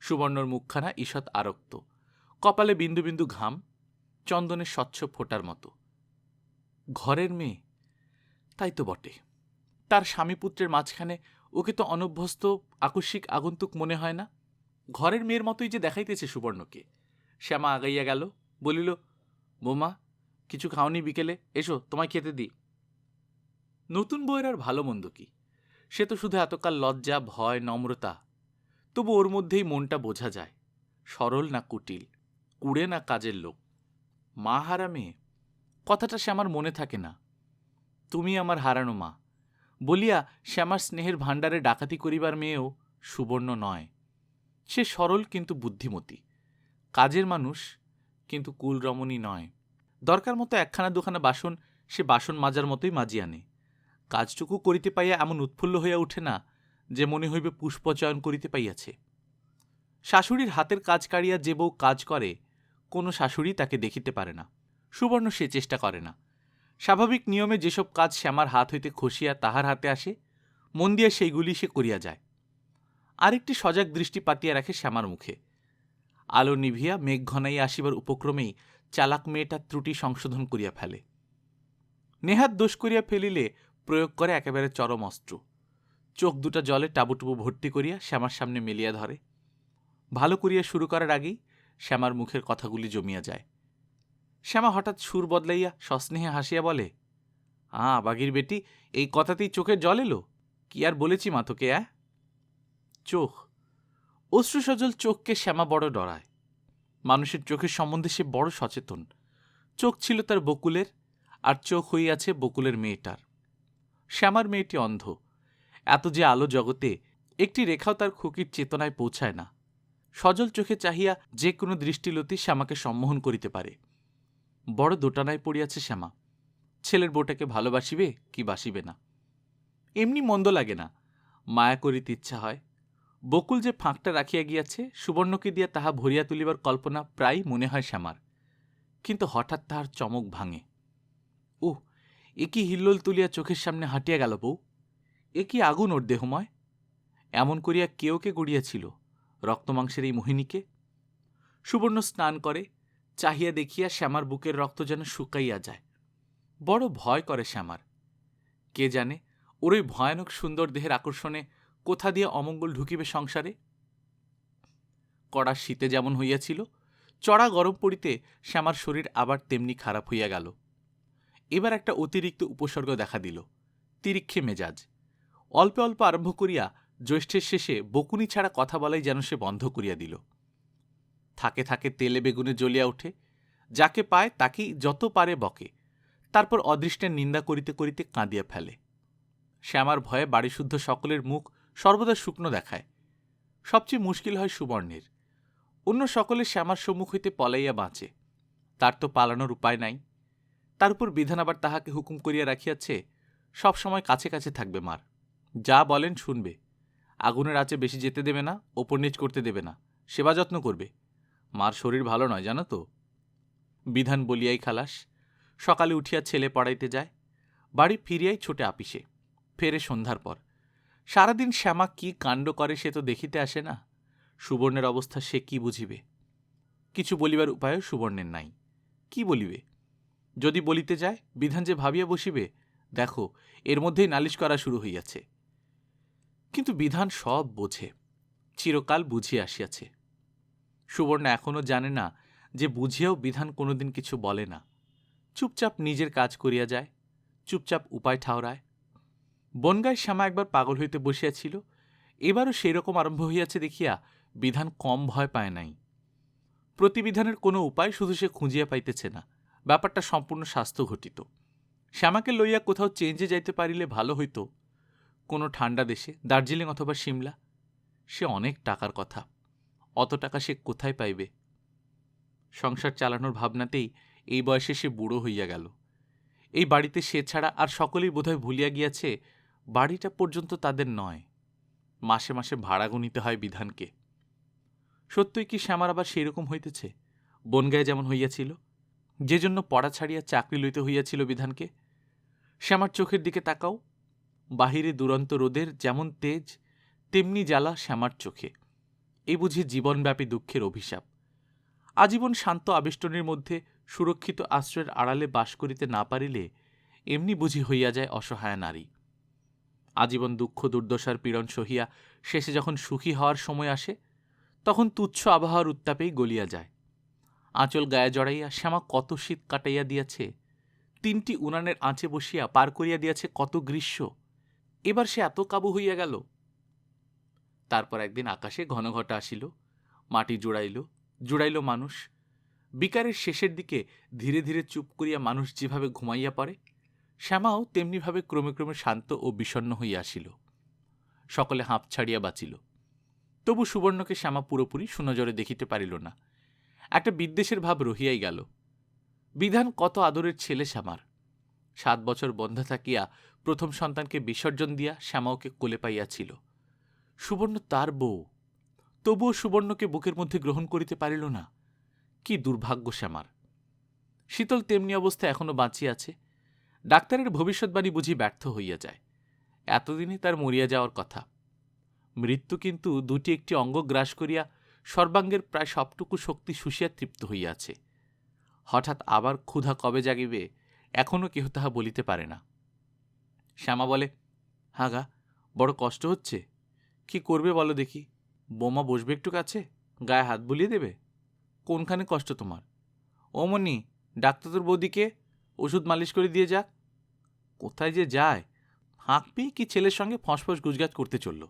সুবর্ণর মুখখানা ঈষৎ আরক্ত, কপালে বিন্দু বিন্দু ঘাম, চন্দনের স্বচ্ছ ফোঁটার মতো। ঘরের মেয়ে, তাই তো বটে। তার স্বামীপুত্রের মাঝখানে ওকে তো অনভ্যস্ত আকস্মিক আগন্তুক মনে হয় না। ঘরের মেয়ের মতোই যে দেখাইতেছে সুবর্ণকে। শ্যামা আগাইয়া গেল, বলিল, বৌমা, কিছু খাওনি বিকেলে? এসো, তোমায় খেতে দিই। নতুন বউয়ের আর ভালো মন্দ কি? সে তো শুধু এতকাল লজ্জা, ভয়, নম্রতা। তবু ওর মধ্যেই মনটা বোঝা যায়। সরল না কুটিল, কুড়ে না কাজের লোক। মা হারা মেয়ে, কথাটা সে আমার মনে থাকে না। তুমি আমার হারানো মা। বলিয়া শ্যামার স্নেহের ভাণ্ডারে ডাকাতি করিবার মেয়েও সুবর্ণ নয়। সে সরল কিন্তু বুদ্ধিমতী, কাজের মানুষ কিন্তু কুলরমণী নয়। দরকার মতো একখানা দুখানা বাসন সে বাসন মাজার মতোই মাজিয়া আনে। কাজটুকু করিতে পাইয়া এমন উৎফুল্ল হইয়া উঠে না যে মনে হইবে পুষ্পচয়ন করিতে পাইয়াছে। শাশুড়ির হাতের কাজ কাড়িয়া যে বউ কাজ করে, কোনো শাশুড়ি তাকে দেখিতে পারে না। সুবর্ণ সে চেষ্টা করে না। স্বাভাবিক নিয়মে যেসব কাজ শ্যামার হাত হইতে খসিয়া তাহার হাতে আসে, মন দিয়া সেইগুলি সে করিয়া যায়। আরেকটি সজাগ দৃষ্টি পাতিয়া রাখে শ্যামার মুখে। আলো নিভিয়া মেঘ ঘনাইয়া আসিবার উপক্রমেই চালাক মেয়েটা ত্রুটি সংশোধন করিয়া ফেলে। নেহাত দোষ করিয়া ফেলিলে প্রয়োগ করে একেবারে চরম অস্ত্র। চোখ দুটা জলে টাবুটুবু ভর্তি করিয়া শ্যামার সামনে মেলিয়া ধরে। ভালো করিয়া শুরু করার আগেই শ্যামার মুখের কথাগুলি জমিয়া যায়। শ্যামা হঠাৎ সুর বদলাইয়া সস্নেহে হাসিয়া বলে, বাগির বেটি, এই কথাতেই চোখের জল এলো? কি আর বলেছি মা তোকে? চোখ, অশ্রুসজল চোখকে শ্যামা বড় ডরায়। মানুষের চোখের সম্বন্ধে সে বড় সচেতন। চোখ ছিল তার বকুলের, আর চোখ হইয়াছে বকুলের মেয়েটার। শ্যামার মেয়েটি অন্ধ। এত যে আলো জগতে, একটি রেখাও তার খুকির চেতনায় পৌঁছায় না। সজল চোখে চাহিয়া যে কোনো দৃষ্টিলতি শ্যামাকে সম্মোহন করিতে পারে। বড় দোটানায় পড়িয়াছে শ্যামা। ছেলের বউটাকে ভালোবাসিবে কি বাসিবে না। এমনি মন্দ লাগে না, মায়া করিতে ইচ্ছা হয়। বকুল যে ফাঁকটা রাখিয়া গিয়াছে, সুবর্ণকে দিয়া তাহা ভরিয়া তুলিবার কল্পনা প্রায় মনে হয় শ্যামার। কিন্তু হঠাৎ তাহার চমক ভাঙে। এ কি হিল্লোল তুলিয়া চোখের সামনে হাঁটিয়া গেল বউ? এ কি আগুন ওর দেহময়? এমন করিয়া কেউকে গড়িয়াছিল রক্তমাংসের এই মোহিনীকে? সুবর্ণ স্নান করে, চাহিয়া দেখিয়া শ্যামার বুকের রক্ত যেন শুকাইয়া যায়। বড় ভয় করে শ্যামার। কে জানে ওর ওই ভয়ানক সুন্দর দেহের আকর্ষণে কোথা দিয়ে অমঙ্গল ঢুকিবে সংসারে। কড়া শীতে যেমন হইয়াছিল, চড়া গরম পড়িতে শ্যামার শরীর আবার তেমনি খারাপ হইয়া গেল। এবার একটা অতিরিক্ত উপসর্গ দেখা দিল, তিরিক্ষে মেজাজ। অল্পে অল্প আরম্ভ করিয়া জ্যৈষ্ঠের শেষে বকুনি ছাড়া কথা বলাই যেন সে বন্ধ করিয়া দিল। থাকে থাকে তেলে বেগুনে জ্বলিয়া ওঠে, যাকে পায় তাকেই যত পারে বকে, তারপর অদৃষ্টের নিন্দা করিতে করিতে কাঁদিয়া ফেলে। শ্যামার ভয়ে বাড়িশুদ্ধ সকলের মুখ সর্বদা শুকনো দেখায়। সবচেয়ে মুশকিল হয় সুবর্ণের। অন্য সকলে শ্যামার সম্মুখ হইতে পলাইয়া বাঁচে, তার তো পালানোর উপায় নাই। তার উপর বিধান আবার তাহাকে হুকুম করিয়া রাখিয়াছে, সব সময় কাছে কাছে থাকবে মার, যা বলেন শুনবে, আগুনের আঁচে বেশি যেতে দেবে না, ওপর নিচ করতে দেবে না, সেবা যত্ন করবে। মার শরীর ভালো নয় জানো তো। বিধান বলিয়াই খালাস। সকালে উঠিয়া ছেলে পড়াইতে যায়, বাড়ি ফিরিয়াই ছোটে আপিসে, ফেরে সন্ধ্যার পর। সারাদিন শ্যামা কি কাণ্ড করে সে তো দেখিতে আসে না। সুবর্ণের অবস্থা সে কি বুঝিবে? কিছু বলিবার উপায়ও সুবর্ণের নাই। কি বলিবে? যদি বলিতে যায়, বিধান যে ভাবিয়া বসিবে, দেখো এর মধ্যেই নালিশ করা শুরু হইয়াছে। কিন্তু বিধান সব বোঝে, চিরকাল বুঝিয়া আসিয়াছে। সুবর্ণ এখনও জানে না যে বুঝিয়াও বিধান কোনোদিন কিছু বলে না। চুপচাপ নিজের কাজ করিয়া যায়, চুপচাপ উপায় ঠাওরায়। বনগায় শ্যামা একবার পাগল হইতে বসিয়াছিল, এবারও সেই রকম আরম্ভ হইয়াছে দেখিয়া বিধান কম ভয় পায় নাই। প্রতিবিধানের কোনো উপায় শুধু সে খুঁজিয়া পাইতেছে না। ব্যাপারটা সম্পূর্ণ স্বাস্থ্য ঘটিত। শ্যামাকে লইয়া কোথাও চেঞ্জে যাইতে পারিলে ভালো হইত, কোনো ঠান্ডা দেশে, দার্জিলিং অথবা সিমলা। সে অনেক টাকার কথা, অত টাকা সে কোথায় পাইবে? সংসার চালানোর ভাবনাতেই এই বয়সে সে বুড়ো হইয়া গেল। এই বাড়িতে সে ছাড়া আর সকলেই বোধহয় ভুলিয়া গিয়াছে বাড়িটা পর্যন্ত তাদের নয়। মাসে মাসে ভাড়া গুনিতে হয় বিধানকে। সত্যই কি শ্যামার আবার সেই রকম হইতেছে, বনগায়ে যেমন হইয়াছিল, যে জন্য পড়া ছাড়িয়া চাকরি লইতে হইয়াছিল বিধানকে? শ্যামার চোখের দিকে তাকাও, বাহিরে দুরন্ত রোদের যেমন তেজ, তেমনি জ্বালা শ্যামার চোখে। এই বুঝি জীবনব্যাপী দুঃখের অভিশাপ। আজীবন শান্ত আবেষ্টনীর মধ্যে সুরক্ষিত আশ্রয়ের আড়ালে বাস করিতে না পারিলে এমনি বুঝি হইয়া যায় অসহায় নারী। আজীবন দুঃখ দুর্দশার পীড়ন সহিয়া শেষে যখন সুখী হওয়ার সময় আসে, তখন তুচ্ছ আবহাওয়ার উত্তাপেই গলিয়া যায়। আঁচল গায়ে জড়াইয়া শ্যামা কত শীত কাটাইয়া দিয়াছে, 3টি উনানের আঁচে বসিয়া পার করিয়া দিয়াছে কত গ্রীষ্ম। এবার সে এত কাবু হইয়া গেল। তারপর একদিন আকাশে ঘন ঘটা আসিল, মাটি জুড়াইল মানুষ। বিকারের শেষের দিকে ধীরে ধীরে চুপ করিয়া মানুষ যেভাবে ঘুমাইয়া পড়ে, শ্যামাও তেমনিভাবে ক্রমে ক্রমে শান্ত ও বিষণ্ণ হইয়া আসিল। সকলে হাঁপ ছাড়িয়া বাঁচিল। তবু সুবর্ণকে শ্যামা পুরোপুরি সুনজরে দেখিতে পারিল না। একটা বিদ্বেষের ভাব রহিয়াই গেল। বিধান কত আদরের ছেলে শ্যামার। 7 বছর বন্ধা থাকিয়া প্রথম সন্তানকে বিসর্জন দিয়া শ্যামা ওকে কোলে পাইয়াছিল। সুবর্ণ তার বউ, তবুও সুবর্ণকে বুকের মধ্যে গ্রহণ করিতে পারিল না। কি দুর্ভাগ্য শ্যামার। শীতল তেমনি অবস্থা এখনো বাঁচিয়া আছে। ডাক্তারের ভবিষ্যৎবাণী বুঝি ব্যর্থ হইয়া যায়। এতদিনে তার মরিয়া যাওয়ার কথা। মৃত্যু কিন্তু দুটি একটি অঙ্গ গ্রাস করিয়া সর্বাঙ্গের প্রায় সবটুকু শক্তি শুষিয়া তৃপ্ত হইয়াছে। হঠাৎ আবার ক্ষুধা কবে জাগিবে এখনও কেহ তাহা বলিতে পারে না। শ্যামা বলে, হাগা, বড় কষ্ট হচ্ছে। কি করবে বলো দেখি? বোমা বসবে একটু কাছে, গায়ে হাত বুলিয়ে দেবে। কোনখানে কষ্ট তোমার? ও মনি, ডাক্তার তোর বৌদিকে ওষুধ মালিশ করে দিয়ে যাক। কোথায় যে যায়, হাঁক পেয়ে কি ছেলের সঙ্গে ফসফস গুজগাছ করতে চলল।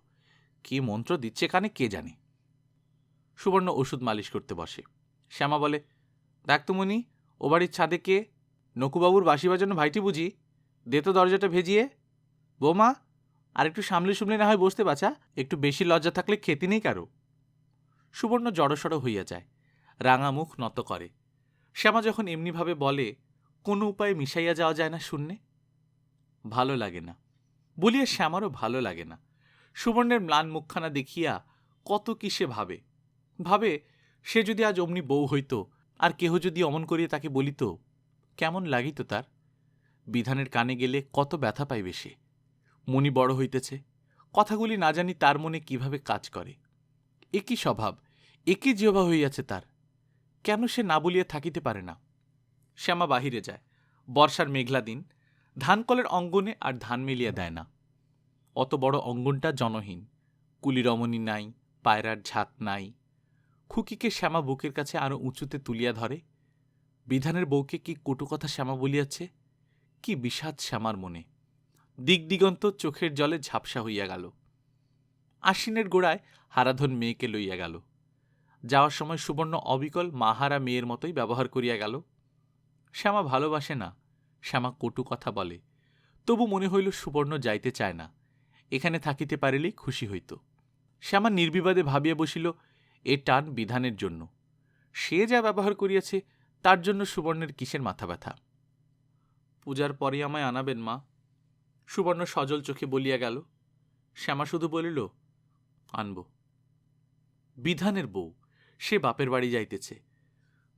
কি মন্ত্র দিচ্ছে কানে কে জানে। সুবর্ণ ওষুধ মালিশ করতে বসে। শ্যামা বলে, দেখ তো মনি, ও বাড়ির ছাদে কে? নকুবাবুর বাঁশি বাজানো ভাইটি বুঝি? দে তো দরজাটা ভেজিয়ে। বৌমা, আর একটু সামলে সুমলে না হয় বসতে বাছা, একটু বেশি লজ্জা থাকলে খেতে নেই কারো। সুবর্ণ জড়সড় হইয়া যায়, রাঙা মুখ নত করে। শ্যামা যখন এমনিভাবে বলে, কোনো উপায়ে মিশাইয়া যাওয়া যায় না শূন্যে? ভালো লাগে না বলিয়া শ্যামারও ভালো লাগে না। সুবর্ণের ম্লান মুখখানা দেখিয়া কত কি সে ভাবে। ভাবে, সে যদি আজ অমনি বউ হইত, আর কেহ যদি অমন করিয়া তাকে বলিত, কেমন লাগিত তার? বিধানের কানে গেলে কত ব্যথা পাইবে সে। মনি বড় হইতেছে, কথাগুলি না জানি তার মনে কিভাবে কাজ করে। একই স্বভাব, একই জিহ্বা হইয়াছে তার। কেন সে না বলিয়া থাকিতে পারে না? শ্যামা বাহিরে যায়। বর্ষার মেঘলা দিন, ধানকলের অঙ্গনে আর ধান মেলিয়া দেয় না। অত বড় অঙ্গনটা জনহীন, কুলি রমণী নাই, পায়রার ঝাঁক নাই। খুকিকে শ্যামা বুকের কাছে আরো উঁচুতে তুলিয়া ধরে। বিধানের বউকে কি কটু কথা শ্যামা বলিয়াছে! কি বিষাদ শ্যামার মনে! দিগদিগন্ত চোখের জলে ঝাপসা হইয়া গেল। আশ্বিনের গোড়ায় হারাধন মেয়েকে লইয়া গেল। যাওয়ার সময় সুবর্ণ অবিকল মাহারা মেয়ের মতোই ব্যবহার করিয়া গেল। শ্যামা ভালোবাসে না, শ্যামা কটু কথা বলে। তবু মনে হইল সুবর্ণ যাইতে চায় না, এখানে থাকিতে পারিলেই খুশি হইত। শ্যামা নির্বিবাদে ভাবিয়া বসিল, এ টান বিধানের জন্য। সে যা ব্যবহার করিয়াছে তার জন্য সুবর্ণের কিসের মাথা ব্যথা? পূজার পরে আমায় আনাবেন মা, সুবর্ণ সজল চোখে বলিয়া গেল। শ্যামা শুধু বলিল, আনব। বিধানের বউ, সে বাপের বাড়ি যাইতেছে।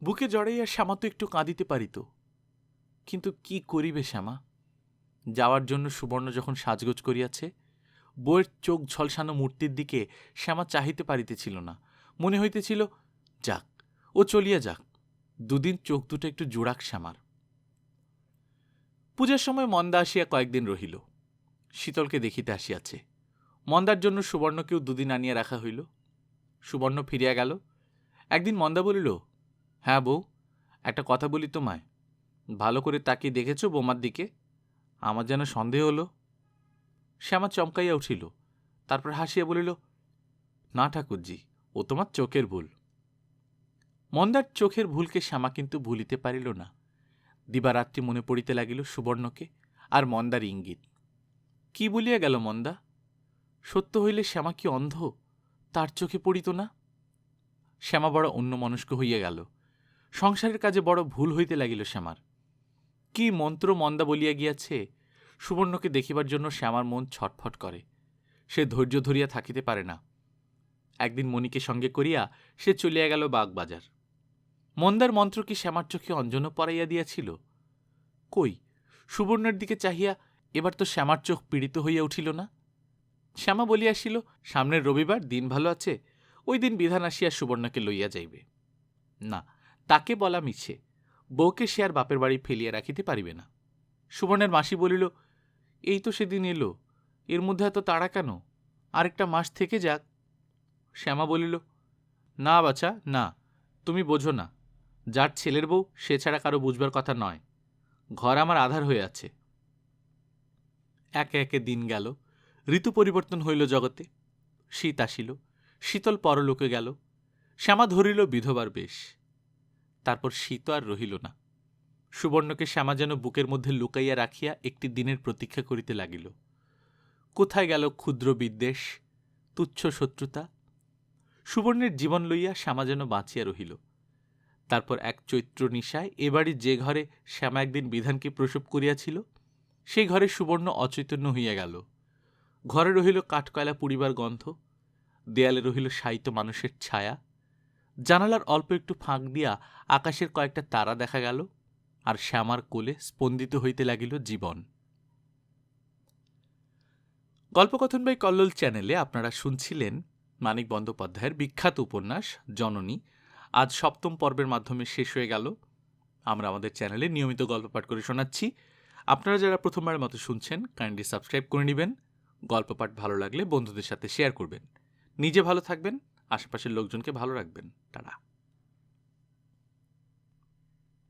বুকে জড়াইয়া শ্যামা তো একটু কাঁদিতে পারিত। কিন্তু কি করিবে শ্যামা? যাওয়ার জন্য সুবর্ণ যখন সাজগোজ করিয়াছে, বউয়ের চোখ ঝলসানো মূর্তির দিকে শ্যামা চাহিতে পারিতেছিল না। মনে হইতেছিল, যাক, ও চলিয়া যাক, দুদিন চোখ দুটো একটু জোড়াক শ্যামার। পূজার সময় মন্দা আসিয়া কয়েকদিন রহিল। শীতলকে দেখিতে আসিয়াছে। মন্দার জন্য সুবর্ণকেও দুদিন আনিয়া রাখা হইল। সুবর্ণ ফিরিয়া গেল। একদিন মন্দা বলিল, হ্যাঁ বউ, একটা কথা বলি তোমায়। ভালো করে তাকিয়ে দেখেছ বোমার দিকে? আমার যেন সন্দেহ হল। শ্যামা চমকাইয়া উঠিল, তারপর হাসিয়া বলিল, না ঠাকুরজি, ও তোমার চোখের ভুল। মন্দার চোখের ভুলকে শ্যামা কিন্তু ভুলিতে পারিল না। দিবারাত্রি মনে পড়িতে লাগিল সুবর্ণকে আর মন্দার ইঙ্গিত। কি বলিয়া গেল মন্দা? সত্য হইলে শ্যামা কি অন্ধ? তার চোখে পড়িত না? শ্যামা বড় অন্যমনস্ক হইয়া গেল। সংসারের কাজে বড় ভুল হইতে লাগিল শ্যামার। কি মন্ত্র মন্দা বলিয়া গিয়াছে! সুবর্ণকে দেখিবার জন্য শ্যামার মন ছটফট করে। সে ধৈর্য ধরিয়া থাকিতে পারে না। একদিন মণিকে সঙ্গে করিয়া সে চলিয়া গেল বাগবাজার। মন্দার মন্ত্র কি শ্যামার চোখে অঞ্জনও পড়াইয়া দিয়াছিল? কই, সুবর্ণের দিকে চাহিয়া এবার তো শ্যামার চোখ পীড়িত হইয়া উঠিল না। শ্যামা বলিয়াছিল, সামনের রবিবার দিন ভালো আছে, ওই দিন বিধান আসিয়া সুবর্ণকে লইয়া যাইবে। না, তাকে বলা মিছে। বউকে সে আর বাপের বাড়ি ফেলিয়া রাখিতে পারিবে না। সুবর্ণের মাসি বলিল, এই তো সেদিন এলো, এর মধ্যে এত তাড়া কেন? আরেকটা মাস থেকে যাক। শ্যামা বলিল, না বাছা, না, তুমি বোঝো না। যার ছেলের বউ সে ছাড়া কারো বুঝবার কথা নয়। ঘর আমার আধার হয়ে আছে। একে একে দিন গেল। ঋতু পরিবর্তন হইল জগতে। শীত আসিল, শীতল পরলোকে গেল। শ্যামা ধরিল বিধবার বেশ। তারপর শীত আর রহিল না। সুবর্ণকে শ্যামা যেন বুকের মধ্যে লুকাইয়া রাখিয়া একটি দিনের প্রতীক্ষা করিতে লাগিল। কোথায় গেল ক্ষুদ্র বিদ্বেষ, তুচ্ছ শত্রুতা? সুবর্ণের জীবন লইয়া শ্যামা যেন বাঁচিয়া রহিল। তারপর এক চৈত্র নিশায় এ বাড়ির যে ঘরে শ্যামা একদিন বিধানকে প্রসব করিয়াছিল, সেই ঘরে সুবর্ণ অচৈতন্য হইয়া গেল। ঘরে রহিল কাঠকয়লা পুড়িবার গন্ধ, দেয়ালে রহিল শায়িত মানুষের ছায়া, জানালার অল্প একটু ফাঁক দিয়া আকাশের কয়েকটা তারা দেখা গেল, আর শ্যামার কোলে স্পন্দিত হইতে লাগিল জীবন। গল্পকথন বাই কল্লোল চ্যানেলে আপনারা শুনছিলেন মানিক বন্দ্যোপাধ্যায়ের বিখ্যাত উপন্যাস জননী। আজ 7ম পর্বের মাধ্যমে শেষ হয়ে গেল। আমরা আমাদের চ্যানেলে নিয়মিত গল্প পাঠ করে শোনাচ্ছি। আপনারা যারা প্রথমবারের মতো শুনছেন, কাইন্ডলি সাবস্ক্রাইব করে নেবেন। গল্প পাঠ ভালো লাগলে বন্ধুদের সাথে শেয়ার করবেন। নিজে ভালো থাকবেন, আশেপাশের লোকজনকে ভালো রাখবেন। টাটা।